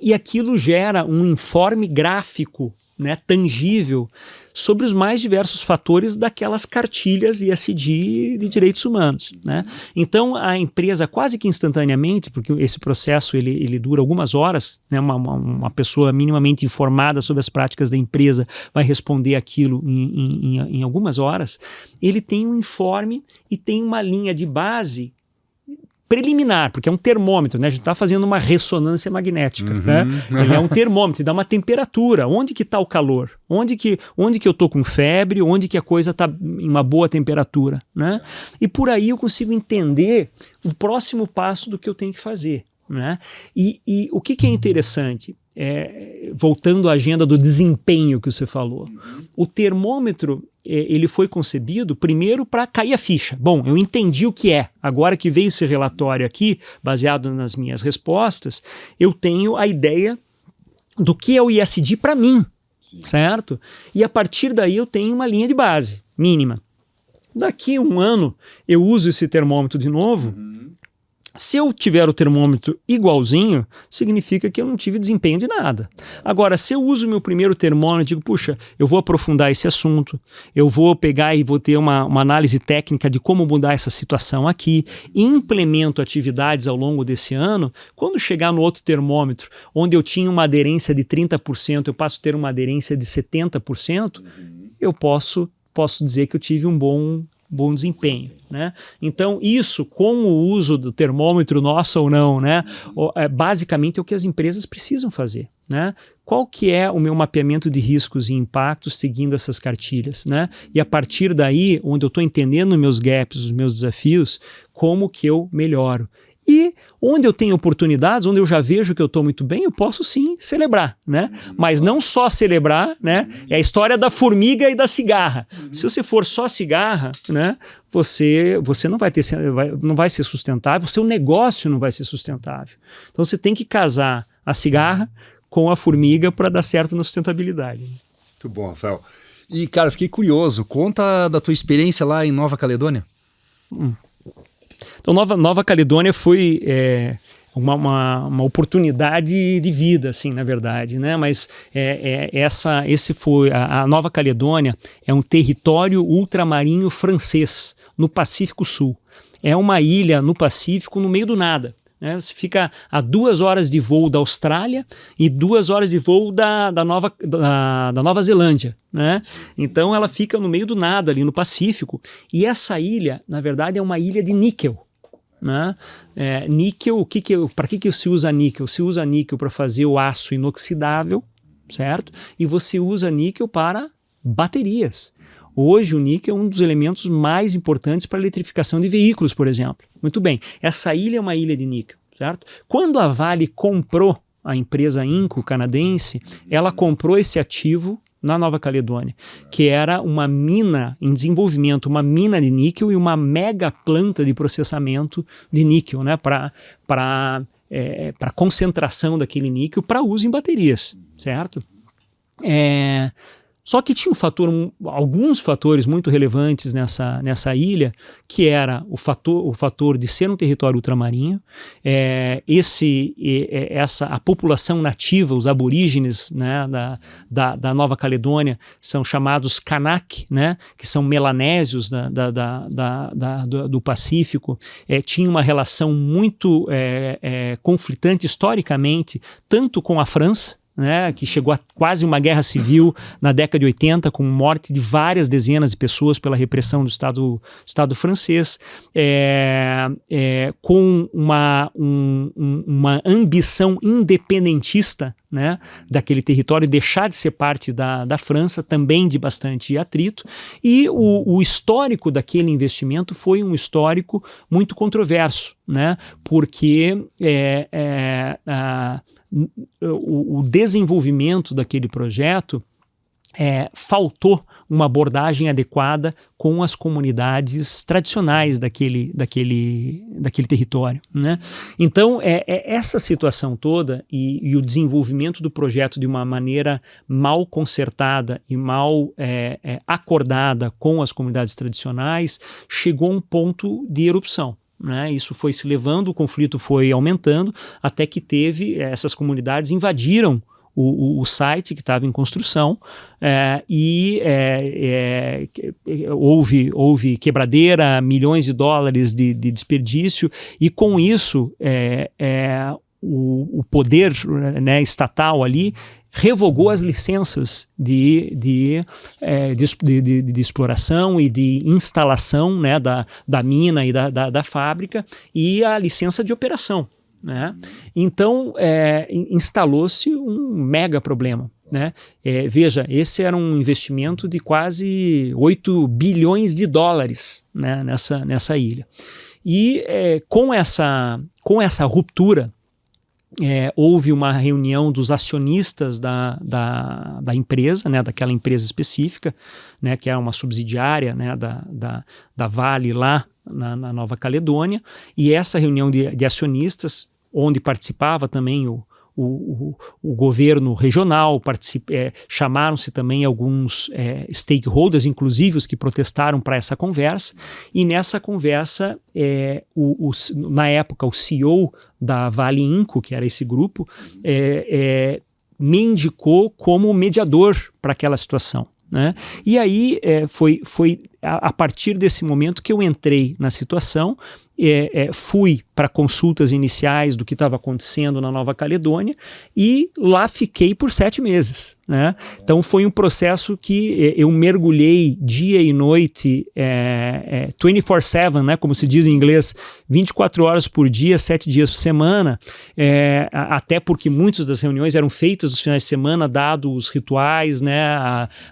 e aquilo gera um informe gráfico né, tangível sobre os mais diversos fatores daquelas cartilhas ESG de direitos humanos, né? Então a empresa quase que instantaneamente, porque esse processo ele dura algumas horas, né? Uma pessoa minimamente informada sobre as práticas da empresa vai responder aquilo em algumas horas. Ele tem um informe e tem uma linha de base preliminar, porque é um termômetro, né? A gente está fazendo uma ressonância magnética, né? Ele é um termômetro, dá uma temperatura, onde que está o calor, onde que eu estou com febre, onde que a coisa está em uma boa temperatura, né? E por aí eu consigo entender o próximo passo do que eu tenho que fazer, né? E o que é interessante, voltando à agenda do desempenho que você falou, o termômetro ele foi concebido primeiro para cair a ficha. Bom, eu entendi o que é. Agora que veio esse relatório aqui, baseado nas minhas respostas, eu tenho a ideia do que é o ESG para mim, certo? E a partir daí eu tenho uma linha de base mínima. Daqui a um ano eu uso esse termômetro de novo. Se eu tiver o termômetro igualzinho, significa que eu não tive desempenho de nada. Agora, se eu uso o meu primeiro termômetro e digo, puxa, eu vou aprofundar esse assunto, eu vou pegar e vou ter uma análise técnica de como mudar essa situação aqui, implemento atividades ao longo desse ano, quando chegar no outro termômetro, onde eu tinha uma aderência de 30%, eu passo a ter uma aderência de 70%, eu posso dizer que eu tive um bom desempenho, né? Então isso, com o uso do termômetro nosso ou não, né? Basicamente é o que as empresas precisam fazer, né? Qual que é o meu mapeamento de riscos e impactos seguindo essas cartilhas, né? E a partir daí, onde eu estou entendendo meus gaps, os meus desafios, como que eu melhoro. E onde eu tenho oportunidades, onde eu já vejo que eu estou muito bem, eu posso sim celebrar, né? Mas não só celebrar, né? É a história da formiga e da cigarra. Se você for só cigarra, né? Você não vai ser sustentável, o seu negócio não vai ser sustentável. Então você tem que casar a cigarra com a formiga para dar certo na sustentabilidade. Muito bom, Rafael. E, cara, fiquei curioso. Conta da tua experiência lá em Nova Caledônia. Então, Nova Caledônia foi uma oportunidade de vida, assim, na verdade, né? Mas a Nova Caledônia é um território ultramarinho francês, no Pacífico Sul. É uma ilha no Pacífico, no meio do nada. Né? Você fica a 2 horas de voo da Austrália e 2 horas de voo da Nova Zelândia. Né? Então ela fica no meio do nada, ali no Pacífico. E essa ilha, na verdade, é uma ilha de níquel. Né? Níquel, para que se usa níquel? Se usa níquel para fazer o aço inoxidável, certo? E você usa níquel para baterias. Hoje o níquel é um dos elementos mais importantes para a eletrificação de veículos, por exemplo. Muito bem, essa ilha é uma ilha de níquel, certo? Quando a Vale comprou a empresa Inco canadense, ela comprou esse ativo na Nova Caledônia, que era uma mina em desenvolvimento, uma mina de níquel e uma mega planta de processamento de níquel, né, para concentração daquele níquel para uso em baterias, certo? Só que tinha alguns fatores muito relevantes nessa ilha, que era o fator de ser um território ultramarinho, a população nativa, os aborígenes, né, da Nova Caledônia, são chamados Kanak, né, que são melanésios do Pacífico, tinha uma relação muito conflitante historicamente, tanto com a França, né, que chegou a quase uma guerra civil na década de 80, com morte de várias dezenas de pessoas pela repressão do Estado francês, com uma ambição independentista, né, daquele território, deixar de ser parte da França, também de bastante atrito, e o histórico daquele investimento foi um histórico muito controverso, né, porque o desenvolvimento daquele projeto faltou uma abordagem adequada com as comunidades tradicionais daquele território, né? Então, essa situação toda e o desenvolvimento do projeto de uma maneira mal concertada e mal acordada com as comunidades tradicionais chegou a um ponto de erupção. Né? Isso foi se levando, o conflito foi aumentando, até que essas comunidades invadiram o site que estava em construção, houve quebradeira, milhões de dólares de desperdício, e com isso o poder, né, estatal ali revogou as licenças de exploração e de instalação, né, da mina e da fábrica, e a licença de operação, né? Então instalou-se um mega problema, né? Veja, esse era um investimento de quase 8 bilhões de dólares, né, nessa ilha. E com essa ruptura, houve uma reunião dos acionistas da empresa, né, daquela empresa específica, né, que é uma subsidiária, né, da Vale lá na Nova Caledônia, e essa reunião de acionistas, onde participava também o governo regional, chamaram-se também alguns stakeholders, inclusive os que protestaram para essa conversa, e nessa conversa, na época, o CEO da Vale Inco, que era esse grupo, me indicou como mediador para aquela situação, né? E aí foi a partir desse momento que eu entrei na situação, fui para consultas iniciais do que estava acontecendo na Nova Caledônia, e lá fiquei por 7 meses, né? Então foi um processo que eu mergulhei dia e noite, 24/7, né, como se diz em inglês, 24 horas por dia, 7 dias por semana, até porque muitas das reuniões eram feitas nos finais de semana, dado os rituais, né,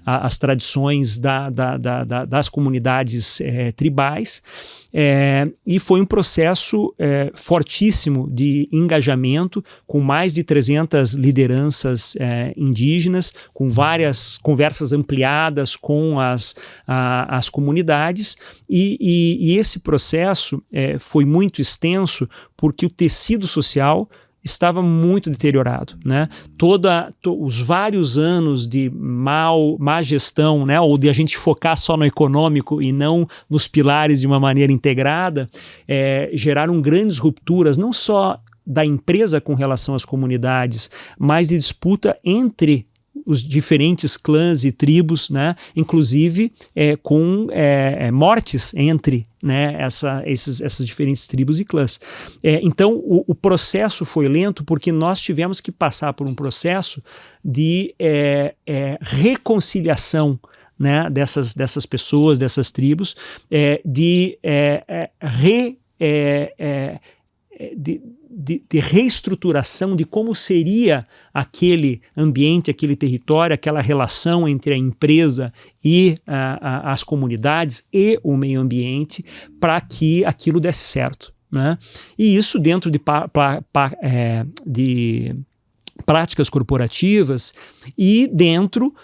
as tradições das comunidades tribais, e foi um processo fortíssimo de engajamento, com mais de 300 lideranças indígenas, com várias conversas ampliadas com as comunidades, e esse processo foi muito extenso, porque o tecido social estava muito deteriorado, né? Os vários anos de má gestão, né, ou de a gente focar só no econômico e não nos pilares de uma maneira integrada, geraram grandes rupturas, não só da empresa com relação às comunidades, mas de disputa entre os diferentes clãs e tribos, né, inclusive com mortes entre, né, essas diferentes tribos e clãs. Então o processo foi lento, porque nós tivemos que passar por um processo de reconciliação, né, dessas pessoas, dessas tribos, de reestruturação de como seria aquele ambiente, aquele território, aquela relação entre a empresa e as comunidades e o meio ambiente, para que aquilo desse certo, né? E isso dentro de práticas corporativas e dentro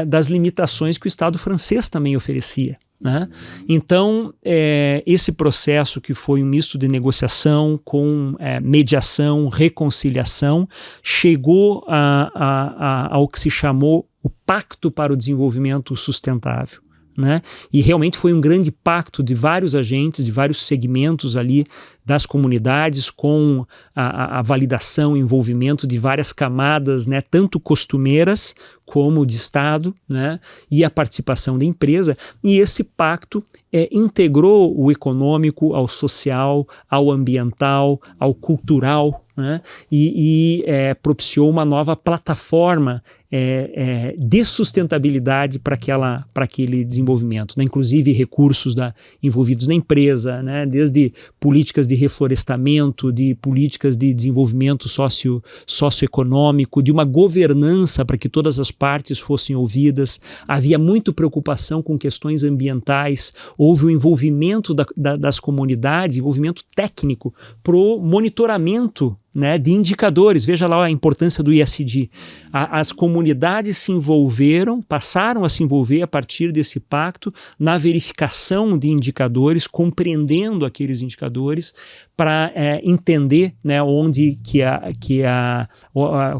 das limitações que o Estado francês também oferecia, né? Então, esse processo, que foi um misto de negociação com mediação, reconciliação, chegou ao que se chamou o Pacto para o Desenvolvimento Sustentável, né? E realmente foi um grande pacto de vários agentes, de vários segmentos ali das comunidades, com a validação e envolvimento de várias camadas, né, tanto costumeiras como de Estado, né, e a participação da empresa. E esse pacto integrou o econômico ao social, ao ambiental, ao cultural, né, e propiciou uma nova plataforma de sustentabilidade para aquele desenvolvimento, né, inclusive recursos envolvidos na empresa, né, desde políticas de reflorestamento, de políticas de desenvolvimento socioeconômico, de uma governança para que todas as partes fossem ouvidas. Havia muita preocupação com questões ambientais, houve o envolvimento das comunidades, envolvimento técnico para o monitoramento, né, de indicadores. Veja lá a importância do ESG. As comunidades se envolveram, passaram a se envolver a partir desse pacto na verificação de indicadores, compreendendo aqueles indicadores para entender, né, onde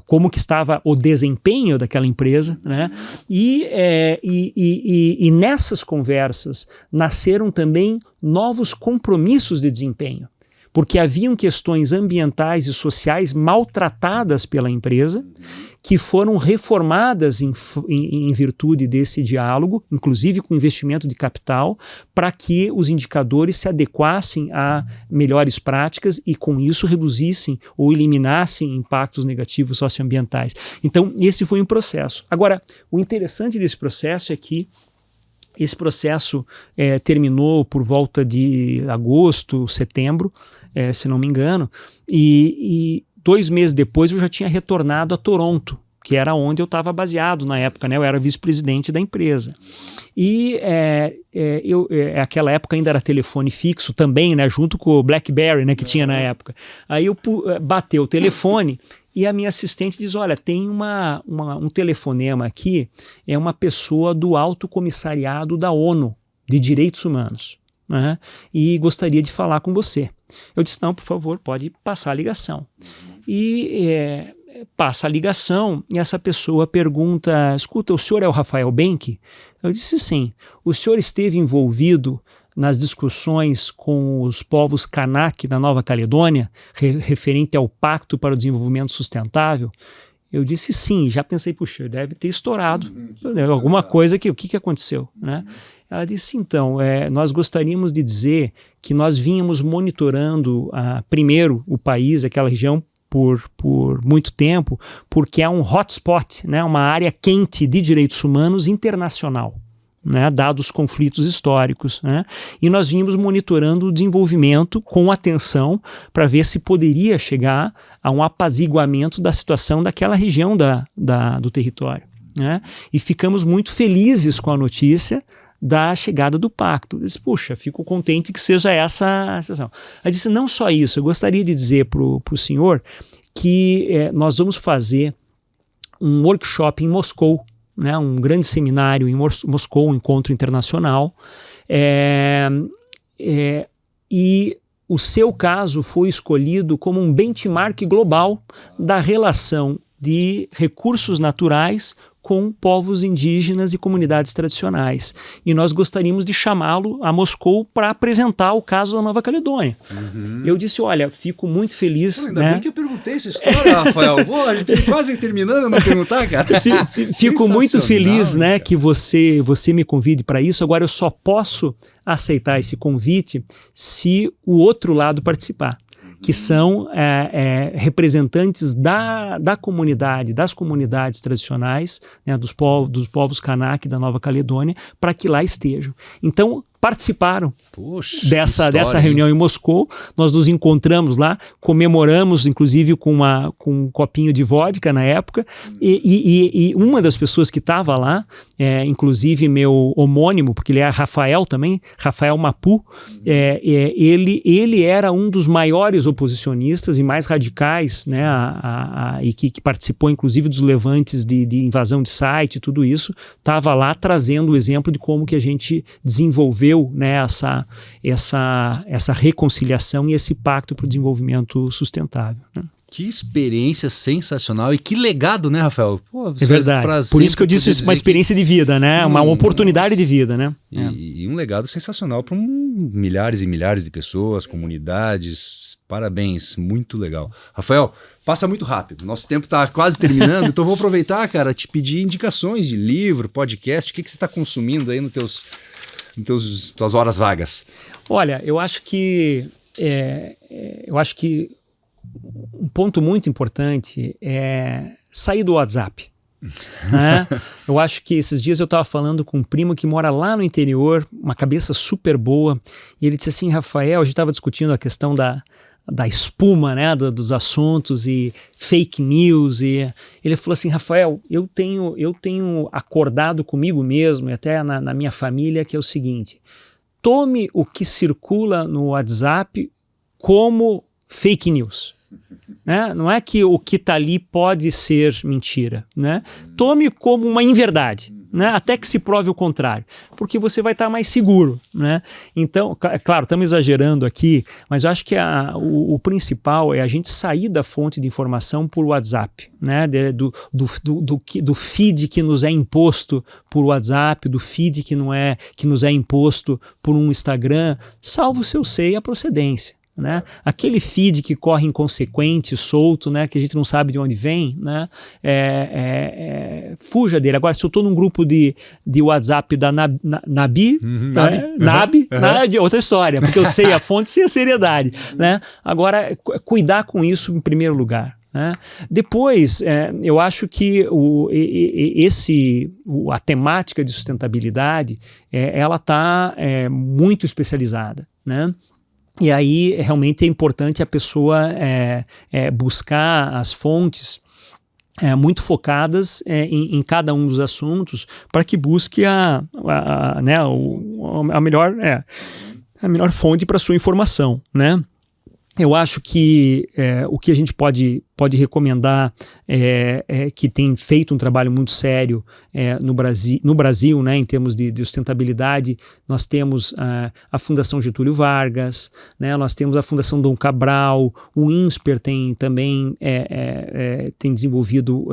como que estava o desempenho daquela empresa, né? E nessas conversas nasceram também novos compromissos de desempenho. porque haviam questões ambientais e sociais maltratadas pela empresa, que foram reformadas em virtude desse diálogo, inclusive com investimento de capital, para que os indicadores se adequassem a melhores práticas e, com isso, reduzissem ou eliminassem impactos negativos socioambientais. Então, esse foi um processo. Agora, o interessante desse processo é que esse processo terminou por volta de agosto, setembro, se não me engano, e 2 meses depois eu já tinha retornado a Toronto, que era onde eu estava baseado na época, né? Eu era vice-presidente da empresa. E aquela época ainda era telefone fixo também, né? Junto com o BlackBerry, né? Que tinha na época. Aí eu bateu o telefone e a minha assistente diz, olha, tem um telefonema aqui, é uma pessoa do Alto Comissariado da ONU de Direitos Humanos, né? E gostaria de falar com você. Eu disse, não, por favor, pode passar a ligação. E passa a ligação e essa pessoa pergunta, escuta, o senhor é o Rafael Benck? Eu disse, sim. O senhor esteve envolvido nas discussões com os povos Kanak da Nova Caledônia, referente ao Pacto para o Desenvolvimento Sustentável? Eu disse, sim. Já pensei, puxa, deve ter estourado alguma coisa aqui. O que aconteceu, né? Ela disse, então, nós gostaríamos de dizer que nós vínhamos monitorando primeiro o país, aquela região, por muito tempo, porque é um hotspot, né, uma área quente de direitos humanos internacional, né, dados os conflitos históricos, né, e nós vínhamos monitorando o desenvolvimento com atenção para ver se poderia chegar a um apaziguamento da situação daquela região do território, né, e ficamos muito felizes com a notícia da chegada do pacto. Eu disse, puxa, fico contente que seja essa a situação. Ela disse, não só isso, eu gostaria de dizer para o senhor que nós vamos fazer um workshop em Moscou, né, um grande seminário em Moscou, um encontro internacional, e o seu caso foi escolhido como um benchmark global da relação de recursos naturais com povos indígenas e comunidades tradicionais. E nós gostaríamos de chamá-lo a Moscou para apresentar o caso da Nova Caledônia. Eu disse, olha, fico muito feliz. Ainda bem que eu perguntei essa história, Rafael. Pô, a gente quase terminando a não perguntar, cara. Fico muito feliz, né, que você me convide para isso. Agora eu só posso aceitar esse convite se o outro lado participar, que são representantes da comunidade, das comunidades tradicionais, né, dos povos Kanak da Nova Caledônia, para que lá estejam. Então, participaram dessa reunião em Moscou. Nós nos encontramos lá, comemoramos, inclusive, com um copinho de vodka na época, e uma das pessoas que estava lá, inclusive meu homônimo, porque ele é Rafael também, Rafael Mapu, ele era um dos maiores oposicionistas e mais radicais, né, e que participou, inclusive, dos levantes de invasão de site e tudo isso, estava lá trazendo o exemplo de como que a gente desenvolveu, né, essa reconciliação e esse pacto para o desenvolvimento sustentável, né? Que experiência sensacional e que legado, né, Rafael? Pô, é verdade. Por isso que eu disse isso, uma experiência de vida, né? Uma oportunidade de vida, né? E um legado sensacional para milhares e milhares de pessoas, comunidades. Parabéns, muito legal. Rafael, passa muito rápido. Nosso tempo está quase terminando, então vou aproveitar, cara, te pedir indicações de livro, podcast. O que você está consumindo aí nos tuas horas vagas? Olha, eu acho que um ponto muito importante é sair do WhatsApp, né? Eu acho que esses dias eu estava falando com um primo que mora lá no interior, uma cabeça super boa, e ele disse assim, Rafael, a gente estava discutindo a questão da espuma, né, dos assuntos e fake news, e ele falou assim, Rafael, eu tenho acordado comigo mesmo e até na minha família, que é o seguinte, tome o que circula no WhatsApp como fake news, né? Não é que o que está ali pode ser mentira, né? Tome como uma inverdade, né? Até que se prove o contrário, porque você vai estar mais seguro, né? Então, claro, estamos exagerando aqui, mas eu acho que o principal é a gente sair da fonte de informação por WhatsApp, né? Do feed que nos é imposto por WhatsApp, do feed que nos é imposto por um Instagram, salvo o seu sei a procedência, né? Aquele feed que corre inconsequente, solto, né? Que a gente não sabe de onde vem, né? Fuja dele. Agora, se eu estou num grupo de WhatsApp da Nabi, outra história, porque eu sei a fonte, sei a seriedade, né? Agora, cuidar com isso em primeiro lugar. Né? Depois, eu acho que a temática de sustentabilidade, ela está muito especializada, né? E aí realmente é importante a pessoa buscar as fontes muito focadas em cada um dos assuntos para que busque a melhor fonte para sua informação, né? Eu acho que o que a gente pode recomendar que tem feito um trabalho muito sério no Brasil, né, em termos de sustentabilidade. Nós temos a Fundação Getúlio Vargas, né, nós temos a Fundação Dom Cabral, o INSPER também tem desenvolvido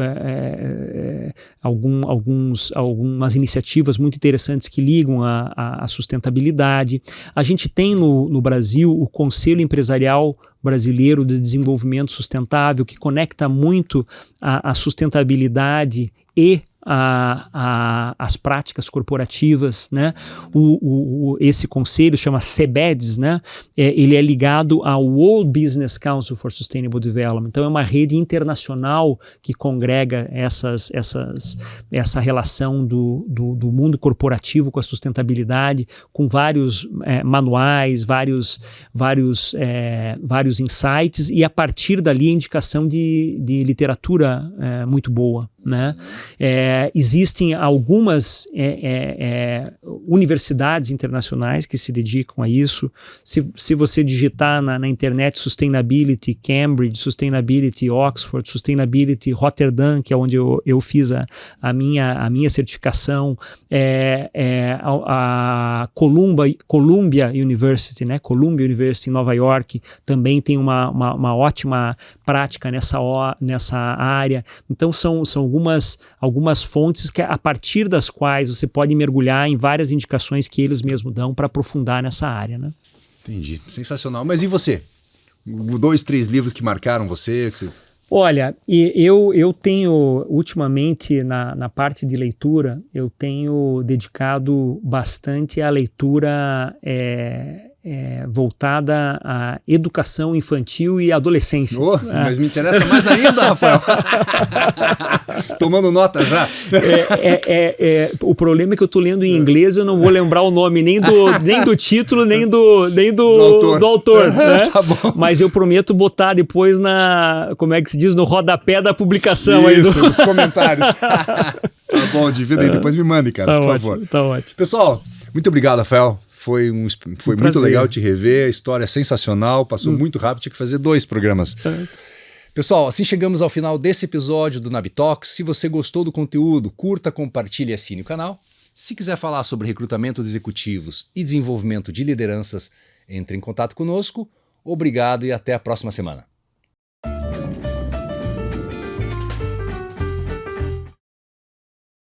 algumas iniciativas muito interessantes que ligam à sustentabilidade. A gente tem no Brasil o Conselho Empresarial Brasileiro de Desenvolvimento Sustentável, que conecta muito a sustentabilidade e as práticas corporativas, né? Esse conselho chama CBEDS, né? Ele é ligado ao World Business Council for Sustainable Development. Então é uma rede internacional que congrega essa relação do mundo corporativo com a sustentabilidade, com vários manuais, vários insights, e a partir dali a indicação de literatura muito boa, né? Existem algumas universidades internacionais que se dedicam a isso. Se você digitar na internet Sustainability Cambridge, Sustainability Oxford, Sustainability Rotterdam, que é onde eu fiz a minha certificação, a Columbia University, né? Columbia University em Nova York também tem uma ótima prática nessa área. Então são algumas fontes a partir das quais você pode mergulhar em várias indicações que eles mesmos dão para aprofundar nessa área, né? Entendi, sensacional. Mas e você? 2, 3 livros que marcaram você? Olha, eu tenho ultimamente na parte de leitura, eu tenho dedicado bastante à leitura voltada à educação infantil e adolescência. Mas me interessa mais ainda, Rafael. Tomando nota já. O problema é que eu estou lendo em inglês, eu não vou lembrar o nome nem do título, nem do autor. Né? Tá bom. Mas eu prometo botar depois como é que se diz, no rodapé da publicação. Isso, nos comentários. Tá bom, divida aí, depois me mande, cara, por favor. Tá ótimo. Pessoal, muito obrigado, Rafael. Foi muito legal te rever, a história é sensacional, passou muito rápido, tinha que fazer 2 programas. Pessoal, assim chegamos ao final desse episódio do NABTalks. Se você gostou do conteúdo, curta, compartilhe e assine o canal. Se quiser falar sobre recrutamento de executivos e desenvolvimento de lideranças, entre em contato conosco. Obrigado e até a próxima semana.